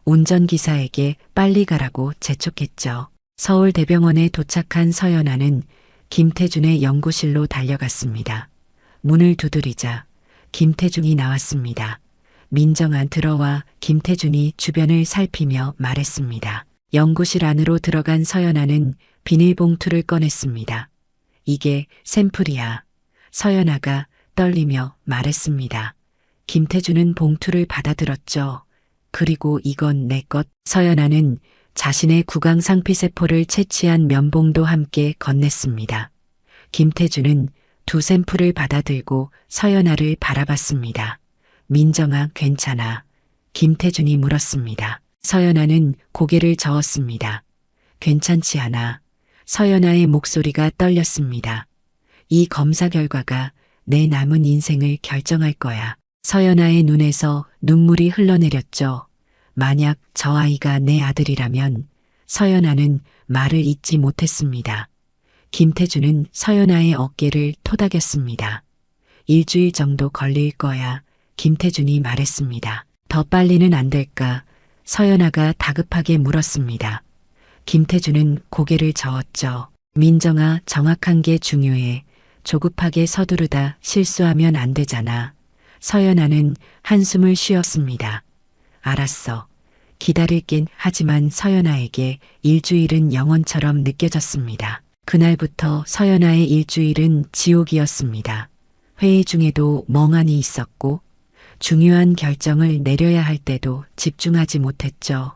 운전기사에게 빨리 가라고 재촉했죠. 서울대병원에 도착한 서연아는 김태준의 연구실로 달려갔습니다. 문을 두드리자 김태준이 나왔습니다. 민정아 들어와. 김태준이 주변을 살피며 말했습니다. 연구실 안으로 들어간 서연아는 비닐봉투를 꺼냈습니다. 이게 샘플이야. 서연아가 떨리며 말했습니다. 김태준은 봉투를 받아들었죠. 그리고 이건 내 것. 서연아는 자신의 구강 상피세포를 채취한 면봉도 함께 건넸습니다. 김태준은 두 샘플을 받아들고 서연아를 바라봤습니다. 민정아 괜찮아? 김태준이 물었습니다. 서연아는 고개를 저었습니다. 괜찮지 않아. 서연아의 목소리가 떨렸습니다. 이 검사 결과가 내 남은 인생을 결정할 거야. 서연아의 눈에서 눈물이 흘러내렸죠. 만약 저 아이가 내 아들이라면 서연아는 말을 잇지 못했습니다. 김태준은 서연아의 어깨를 토닥였습니다. 일주일 정도 걸릴 거야. 김태준이 말했습니다. 더 빨리는 안 될까? 서연아가 다급하게 물었습니다. 김태준은 고개를 저었죠. 민정아, 정확한 게 중요해. 조급하게 서두르다 실수하면 안 되잖아. 서연아는 한숨을 쉬었습니다. 알았어. 기다릴긴 하지만 서연아에게 일주일은 영원처럼 느껴졌습니다. 그날부터 서연아의 일주일은 지옥이었습니다. 회의 중에도 멍하니 있었고 중요한 결정을 내려야 할 때도 집중하지 못했죠.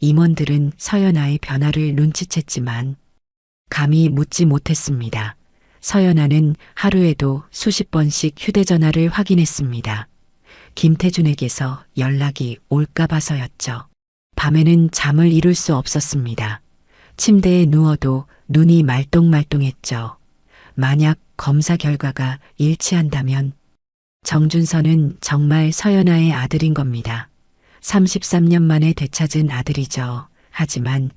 임원들은 서연아의 변화를 눈치챘지만 감히 묻지 못했습니다. 서연아는 하루에도 수십 번씩 휴대전화를 확인했습니다. 김태준에게서 연락이 올까 봐서였죠. 밤에는 잠을 이룰 수 없었습니다. 침대에 누워도 눈이 말똥말똥했죠. 만약 검사 결과가 일치한다면 정준서는 정말 서연아의 아들인 겁니다. 33년 만에 되찾은 아들이죠. 하지만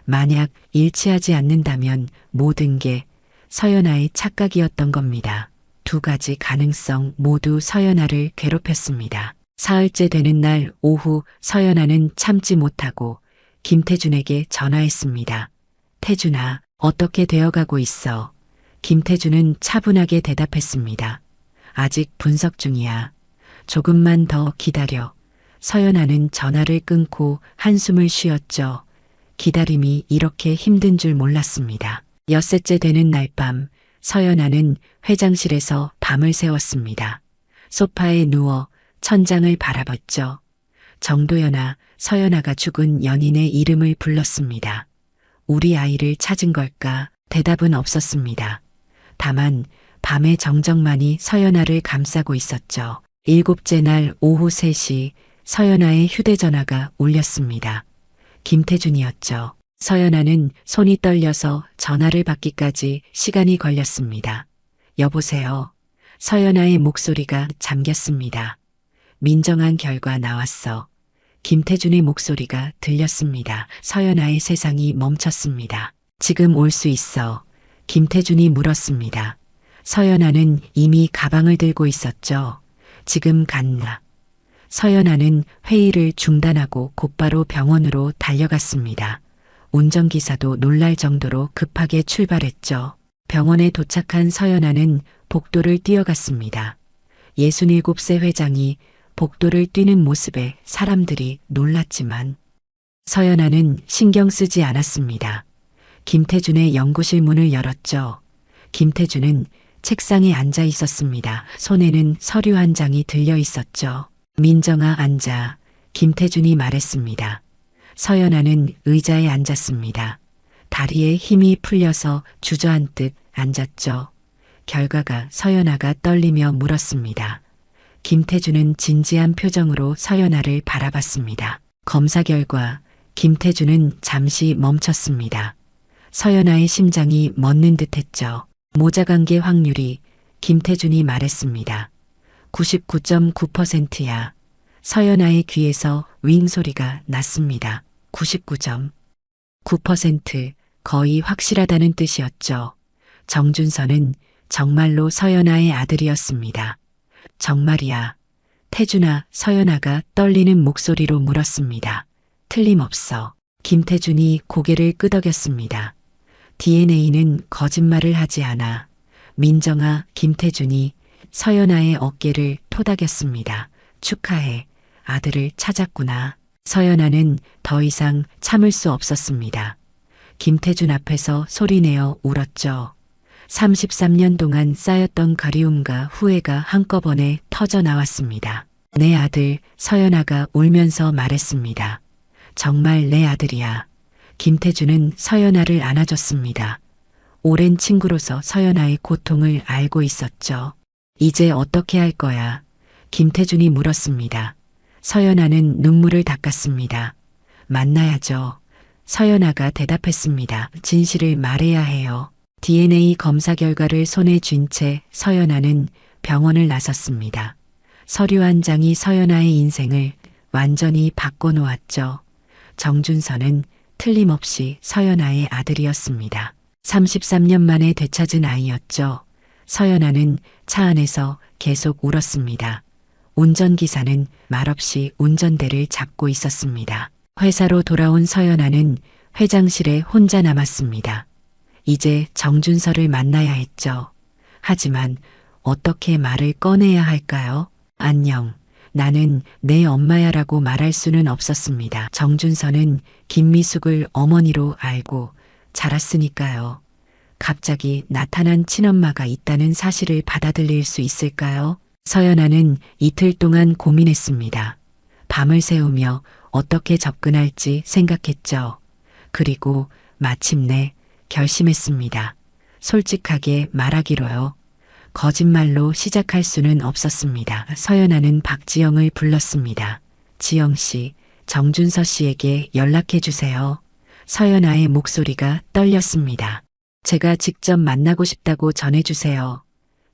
만약 일치하지 않는다면 모든 게 서연아의 착각이었던 겁니다. 두 가지 가능성 모두 서연아를 괴롭혔습니다. 사흘째 되는 날 오후 서연아는 참지 못하고 김태준에게 전화했습니다. 태준아, 어떻게 되어가고 있어? 김태준은 차분하게 대답했습니다. 아직 분석 중이야. 조금만 더 기다려. 서연아는 전화를 끊고 한숨을 쉬었죠. 기다림이 이렇게 힘든 줄 몰랐습니다. 엿새째 되는 날 밤 서연아는 회장실에서 밤을 새웠습니다. 소파에 누워 천장을 바라봤죠. 정도연아, 서연아가 죽은 연인의 이름을 불렀습니다. 우리 아이를 찾은 걸까? 대답은 없었습니다. 다만 밤의 정적만이 서연아를 감싸고 있었죠. 일곱째 날 오후 3시 서연아의 휴대전화가 울렸습니다. 김태준이었죠. 서연아는 손이 떨려서 전화를 받기까지 시간이 걸렸습니다. 여보세요. 서연아의 목소리가 잠겼습니다. 민정한 결과 나왔어. 김태준의 목소리가 들렸습니다. 서연아의 세상이 멈췄습니다. 지금 올 수 있어. 김태준이 물었습니다. 서연아는 이미 가방을 들고 있었죠. 지금 갔나? 서연아는 회의를 중단하고 곧바로 병원으로 달려갔습니다. 운전기사도 놀랄 정도로 급하게 출발했죠. 병원에 도착한 서연아는 복도를 뛰어갔습니다. 67세 회장이 복도를 뛰는 모습에 사람들이 놀랐지만 서연아는 신경 쓰지 않았습니다. 김태준의 연구실 문을 열었죠. 김태준은 책상에 앉아 있었습니다. 손에는 서류 한 장이 들려 있었죠. 민정아 앉아. 김태준이 말했습니다. 서연아는 의자에 앉았습니다. 다리에 힘이 풀려서 주저앉듯 앉았죠. 결과가 서연아가 떨리며 물었습니다. 김태준은 진지한 표정으로 서연아를 바라봤습니다. 검사 결과 김태준은 잠시 멈췄습니다. 서연아의 심장이 멎는 듯했죠. 모자관계 확률이 김태준이 말했습니다. 99.9%야. 서연아의 귀에서 윙 소리가 났습니다. 99.9% 거의 확실하다는 뜻이었죠. 정준서는 정말로 서연아의 아들이었습니다. 정말이야. 태준아, 서연아가 떨리는 목소리로 물었습니다. 틀림없어. 김태준이 고개를 끄덕였습니다. DNA는 거짓말을 하지 않아. 민정아, 김태준이 서연아의 어깨를 토닥였습니다. 축하해. 아들을 찾았구나. 서연아는 더 이상 참을 수 없었습니다. 김태준 앞에서 소리내어 울었죠. 33년 동안 쌓였던 그리움과 후회가 한꺼번에 터져 나왔습니다. 내 아들 서연아가 울면서 말했습니다. 정말 내 아들이야. 김태준은 서연아를 안아줬습니다. 오랜 친구로서 서연아의 고통을 알고 있었죠. 이제 어떻게 할 거야? 김태준이 물었습니다. 서연아는 눈물을 닦았습니다. 만나야죠. 서연아가 대답했습니다. 진실을 말해야 해요. DNA 검사 결과를 손에 쥔 채 서연아는 병원을 나섰습니다. 서류 한 장이 서연아의 인생을 완전히 바꿔놓았죠. 정준서는 틀림없이 서연아의 아들이었습니다. 33년 만에 되찾은 아이였죠. 서연아는 차 안에서 계속 울었습니다. 운전기사는 말없이 운전대를 잡고 있었습니다. 회사로 돌아온 서연아는 회장실에 혼자 남았습니다. 이제 정준서를 만나야 했죠. 하지만 어떻게 말을 꺼내야 할까요? 안녕. 나는 내 엄마야라고 말할 수는 없었습니다. 정준서는 김미숙을 어머니로 알고 자랐으니까요. 갑자기 나타난 친엄마가 있다는 사실을 받아들일 수 있을까요? 서연아는 이틀 동안 고민했습니다. 밤을 새우며 어떻게 접근할지 생각했죠. 그리고 마침내 결심했습니다. 솔직하게 말하기로요. 거짓말로 시작할 수는 없었습니다. 서연아는 박지영을 불렀습니다. 지영 씨, 정준서 씨에게 연락해 주세요. 서연아의 목소리가 떨렸습니다. 제가 직접 만나고 싶다고 전해주세요.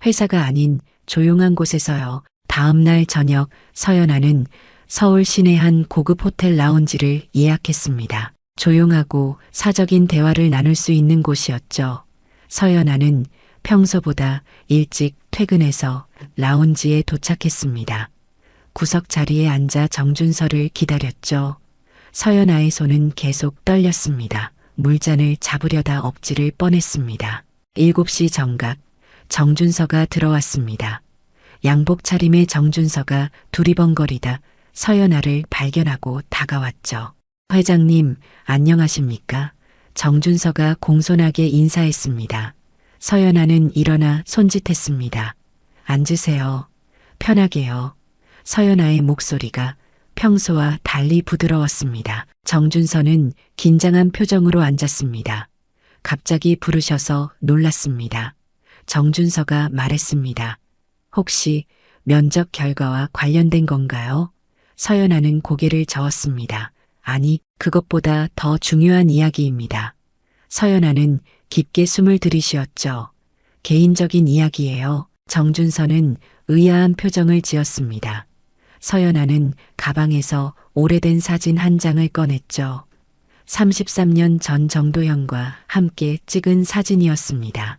회사가 아닌 조용한 곳에서요. 다음 날 저녁 서연아는 서울 시내 한 고급 호텔 라운지를 예약했습니다. 조용하고 사적인 대화를 나눌 수 있는 곳이었죠. 서연아는 평소보다 일찍 퇴근해서 라운지에 도착했습니다. 구석 자리에 앉아 정준서를 기다렸죠. 서연아의 손은 계속 떨렸습니다. 물잔을 잡으려다 엎지를 뻔했습니다. 7시 정각 정준서가 들어왔습니다. 양복 차림의 정준서가 두리번거리다 서연아를 발견하고 다가왔죠. 회장님, 안녕하십니까? 정준서가 공손하게 인사했습니다. 서연아는 일어나 손짓했습니다. 앉으세요. 편하게요. 서연아의 목소리가 평소와 달리 부드러웠습니다. 정준서는 긴장한 표정으로 앉았습니다. 갑자기 부르셔서 놀랐습니다. 정준서가 말했습니다. 혹시 면접 결과와 관련된 건가요? 서연아는 고개를 저었습니다. 아니, 그것보다 더 중요한 이야기입니다. 서연아는 깊게 숨을 들이쉬었죠. 개인적인 이야기예요. 정준서는 의아한 표정을 지었습니다. 서연아는 가방에서 오래된 사진 한 장을 꺼냈죠. 33년 전 정도현과 함께 찍은 사진이었습니다.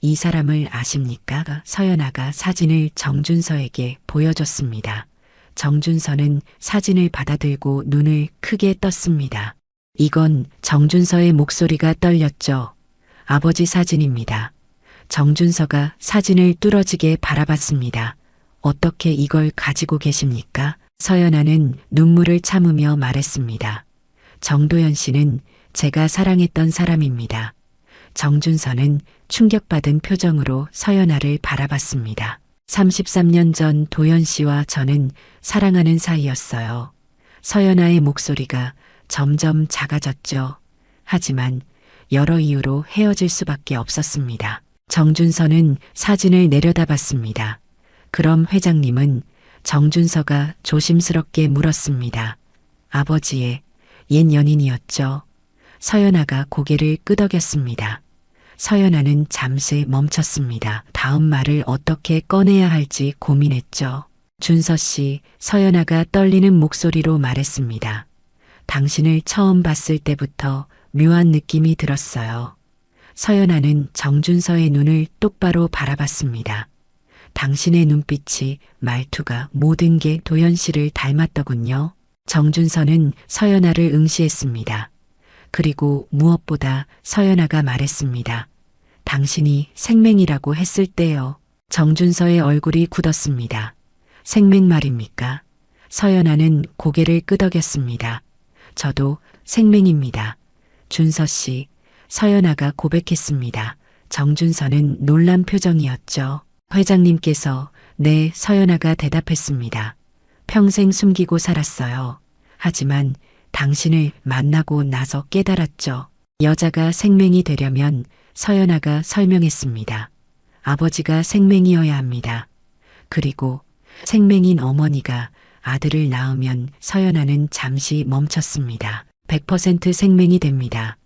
이 사람을 아십니까? 서연아가 사진을 정준서에게 보여줬습니다. 정준서는 사진을 받아들고 눈을 크게 떴습니다. 이건 정준서의 목소리가 떨렸죠. 아버지 사진입니다. 정준서가 사진을 뚫어지게 바라봤습니다. 어떻게 이걸 가지고 계십니까? 서연아는 눈물을 참으며 말했습니다. 정도현 씨는 제가 사랑했던 사람입니다. 정준서는 충격받은 표정으로 서연아를 바라봤습니다. 33년 전 도현 씨와 저는 사랑하는 사이였어요. 서연아의 목소리가 점점 작아졌죠. 하지만 여러 이유로 헤어질 수밖에 없었습니다. 정준서는 사진을 내려다봤습니다. 그럼 회장님은? 정준서가 조심스럽게 물었습니다. 아버지의 옛 연인이었죠. 서연아가 고개를 끄덕였습니다. 서연아는 잠시 멈췄습니다. 다음 말을 어떻게 꺼내야 할지 고민했죠. 준서 씨, 서연아가 떨리는 목소리로 말했습니다. 당신을 처음 봤을 때부터 묘한 느낌이 들었어요. 서연아는 정준서의 눈을 똑바로 바라봤습니다. 당신의 눈빛이, 말투가 모든 게 도현 씨를 닮았더군요. 정준서는 서연아를 응시했습니다. 그리고 무엇보다 서연아가 말했습니다. 당신이 생맹이라고 했을 때요. 정준서의 얼굴이 굳었습니다. 생맹 말입니까? 서연아는 고개를 끄덕였습니다. 저도 생맹입니다. 준서 씨, 서연아가 고백했습니다. 정준서는 놀란 표정이었죠. 회장님께서 네, 서연아가 대답했습니다. 평생 숨기고 살았어요. 하지만 당신을 만나고 나서 깨달았죠. 여자가 생맹이 되려면 서연아가 설명했습니다. 아버지가 생맹이어야 합니다. 그리고 생맹인 어머니가 아들을 낳으면 서연아는 잠시 멈췄습니다. 100% 생맹이 됩니다.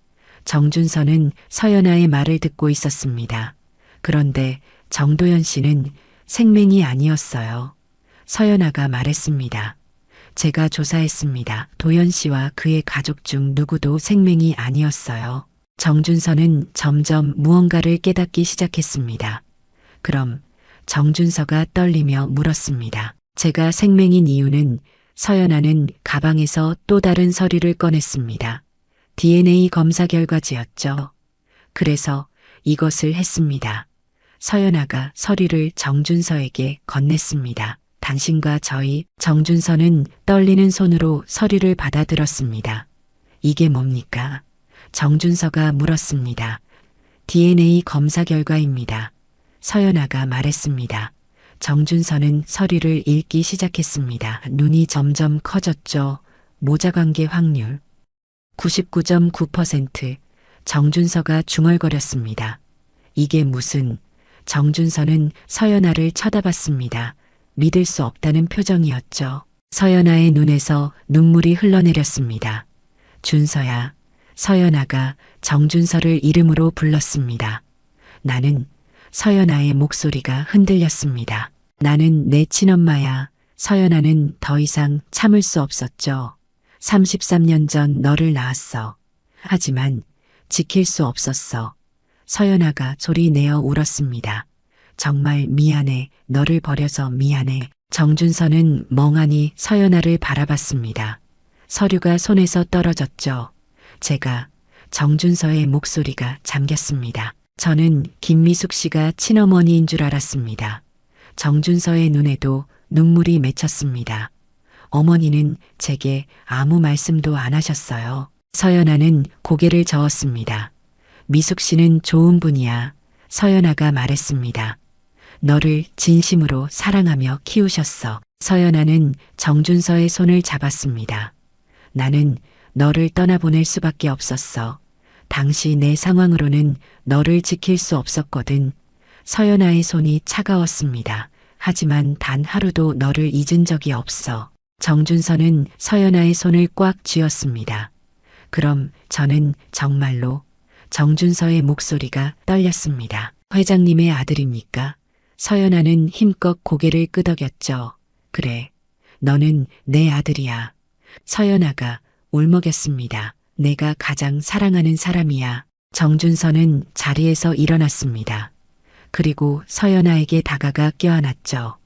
정준서는 서연아의 말을 듣고 있었습니다. 그런데 정도현 씨는 생맹이 아니었어요. 서연아가 말했습니다. 제가 조사했습니다. 도현 씨와 그의 가족 중 누구도 생맹이 아니었어요. 정준서는 점점 무언가를 깨닫기 시작했습니다. 그럼 정준서가 떨리며 물었습니다. 제가 생맹인 이유는 서연아는 가방에서 또 다른 서류를 꺼냈습니다. DNA 검사 결과지였죠. 그래서 이것을 했습니다. 서연아가 서류를 정준서에게 건넸습니다. 당신과 저희. 정준서는 떨리는 손으로 서류를 받아들었습니다. 이게 뭡니까? 정준서가 물었습니다. DNA 검사 결과입니다. 서연아가 말했습니다. 정준서는 서류를 읽기 시작했습니다. 눈이 점점 커졌죠. 모자관계 확률 99.9%. 정준서가 중얼거렸습니다. 이게 무슨... 정준서는 서연아를 쳐다봤습니다. 믿을 수 없다는 표정이었죠. 서연아의 눈에서 눈물이 흘러내렸습니다. 준서야. 서연아가 정준서를 이름으로 불렀습니다. 나는... 서연아의 목소리가 흔들렸습니다. 나는 내 친엄마야. 서연아는 더 이상 참을 수 없었죠. 33년 전 너를 낳았어. 하지만 지킬 수 없었어. 서연아가 소리내어 울었습니다. 정말 미안해. 너를 버려서 미안해. 정준서는 멍하니 서연아를 바라봤습니다. 서류가 손에서 떨어졌죠. 제가... 정준서의 목소리가 잠겼습니다. 저는 김미숙 씨가 친어머니인 줄 알았습니다. 정준서의 눈에도 눈물이 맺혔습니다. 어머니는 제게 아무 말씀도 안 하셨어요. 서연아는 고개를 저었습니다. 미숙 씨는 좋은 분이야. 서연아가 말했습니다. 너를 진심으로 사랑하며 키우셨어. 서연아는 정준서의 손을 잡았습니다. 나는 너를 떠나보낼 수밖에 없었어. 당시 내 상황으로는 너를 지킬 수 없었거든. 서연아의 손이 차가웠습니다. 하지만 단 하루도 너를 잊은 적이 없어. 정준서는 서연아의 손을 꽉 쥐었습니다. 그럼 저는 정말로... 정준서의 목소리가 떨렸습니다. 회장님의 아들입니까? 서연아는 힘껏 고개를 끄덕였죠. 그래, 너는 내 아들이야. 서연아가 울먹였습니다. 내가 가장 사랑하는 사람이야. 정준서는 자리에서 일어났습니다. 그리고 서연아에게 다가가 껴안았죠.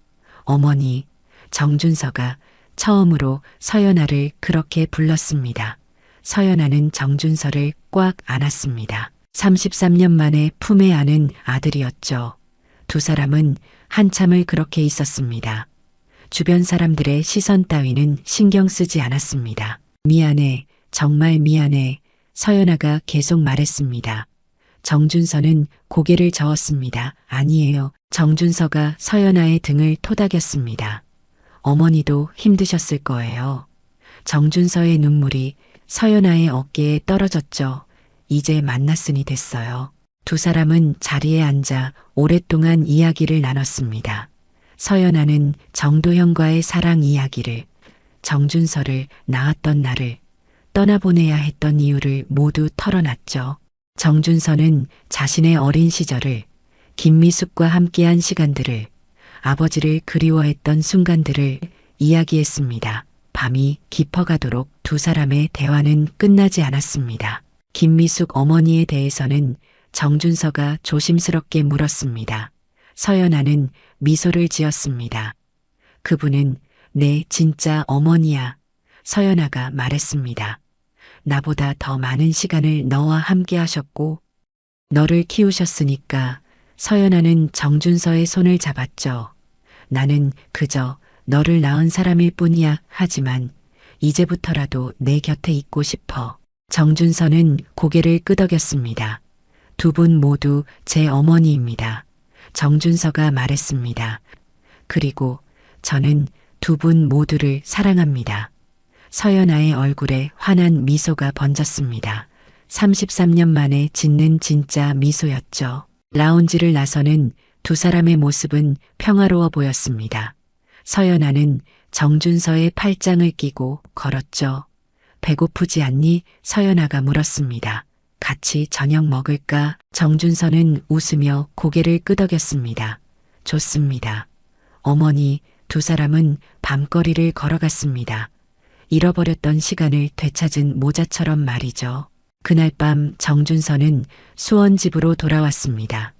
어머니, 정준서가 처음으로 서연아를 그렇게 불렀습니다. 서연아는 정준서를 꽉 안았습니다. 33년 만에 품에 안은 아들이었죠. 두 사람은 한참을 그렇게 있었습니다. 주변 사람들의 시선 따위는 신경 쓰지 않았습니다. 미안해, 정말 미안해. 서연아가 계속 말했습니다. 정준서는 고개를 저었습니다. 아니에요. 정준서가 서연아의 등을 토닥였습니다. 어머니도 힘드셨을 거예요. 정준서의 눈물이 서연아의 어깨에 떨어졌죠. 이제 만났으니 됐어요. 두 사람은 자리에 앉아 오랫동안 이야기를 나눴습니다. 서연아는 정도현과의 사랑 이야기를, 정준서를 낳았던 날을, 떠나보내야 했던 이유를 모두 털어놨죠. 정준서는 자신의 어린 시절을, 김미숙과 함께한 시간들을, 아버지를 그리워했던 순간들을 이야기했습니다. 밤이 깊어가도록 두 사람의 대화는 끝나지 않았습니다. 김미숙 어머니에 대해서는 정준서가 조심스럽게 물었습니다. 서연아는 미소를 지었습니다. 그분은 내 진짜 어머니야. 서연아가 말했습니다. 나보다 더 많은 시간을 너와 함께 하셨고 너를 키우셨으니까. 서연아는 정준서의 손을 잡았죠. 나는 그저 너를 낳은 사람일 뿐이야. 하지만 이제부터라도 내 곁에 있고 싶어. 정준서는 고개를 끄덕였습니다. 두 분 모두 제 어머니입니다. 정준서가 말했습니다. 그리고 저는 두 분 모두를 사랑합니다. 서연아의 얼굴에 환한 미소가 번졌습니다. 33년 만에 짓는 진짜 미소였죠. 라운지를 나서는 두 사람의 모습은 평화로워 보였습니다. 서연아는 정준서의 팔짱을 끼고 걸었죠. 배고프지 않니? 서연아가 물었습니다. 같이 저녁 먹을까? 정준서는 웃으며 고개를 끄덕였습니다. 좋습니다. 어머니, 두 사람은 밤거리를 걸어갔습니다. 잃어버렸던 시간을 되찾은 모자처럼 말이죠. 그날 밤 정준서는 수원집으로 돌아왔습니다.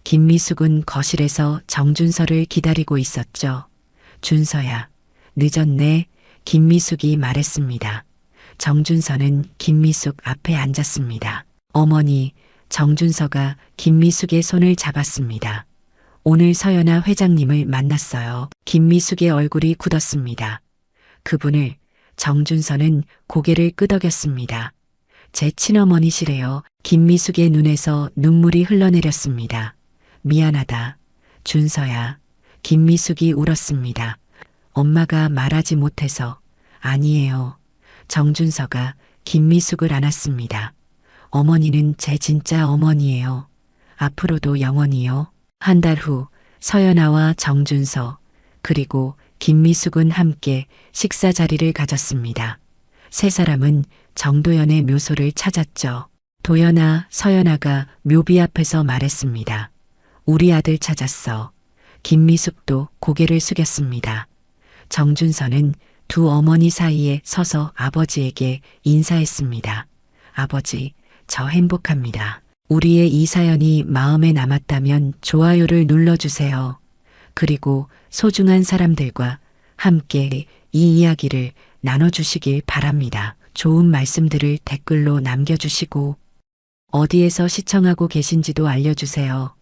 김미숙은 거실에서 정준서를 기다리고 있었죠. 준서야, 늦었네. 김미숙이 말했습니다. 정준서는 김미숙 앞에 앉았습니다. 어머니, 정준서가 김미숙의 손을 잡았습니다. 오늘 서연아 회장님을 만났어요. 김미숙의 얼굴이 굳었습니다. 그분을... 정준서는 고개를 끄덕였습니다. 제 친어머니시래요. 김미숙의 눈에서 눈물이 흘러내렸습니다. 미안하다. 준서야. 김미숙이 울었습니다. 엄마가 말하지 못해서. 아니에요. 정준서가 김미숙을 안았습니다. 어머니는 제 진짜 어머니예요. 앞으로도 영원히요. 한 달 후 서연아와 정준서 그리고 김미숙은 함께 식사 자리를 가졌습니다. 세 사람은 정도연의 묘소를 찾았죠. 도연아, 서연아가 묘비 앞에서 말했습니다. 우리 아들 찾았어. 김미숙도 고개를 숙였습니다. 정준서는 두 어머니 사이에 서서 아버지에게 인사했습니다. 아버지, 저 행복합니다. 우리의 이 사연이 마음에 남았다면 좋아요를 눌러주세요. 그리고 소중한 사람들과 함께 이 이야기를 나눠주시길 바랍니다. 좋은 말씀들을 댓글로 남겨주시고 어디에서 시청하고 계신지도 알려주세요.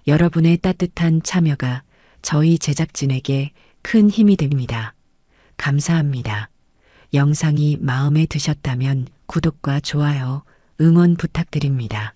여러분의 따뜻한 참여가 저희 제작진에게 큰 힘이 됩니다. 감사합니다. 영상이 마음에 드셨다면 구독과 좋아요, 응원 부탁드립니다.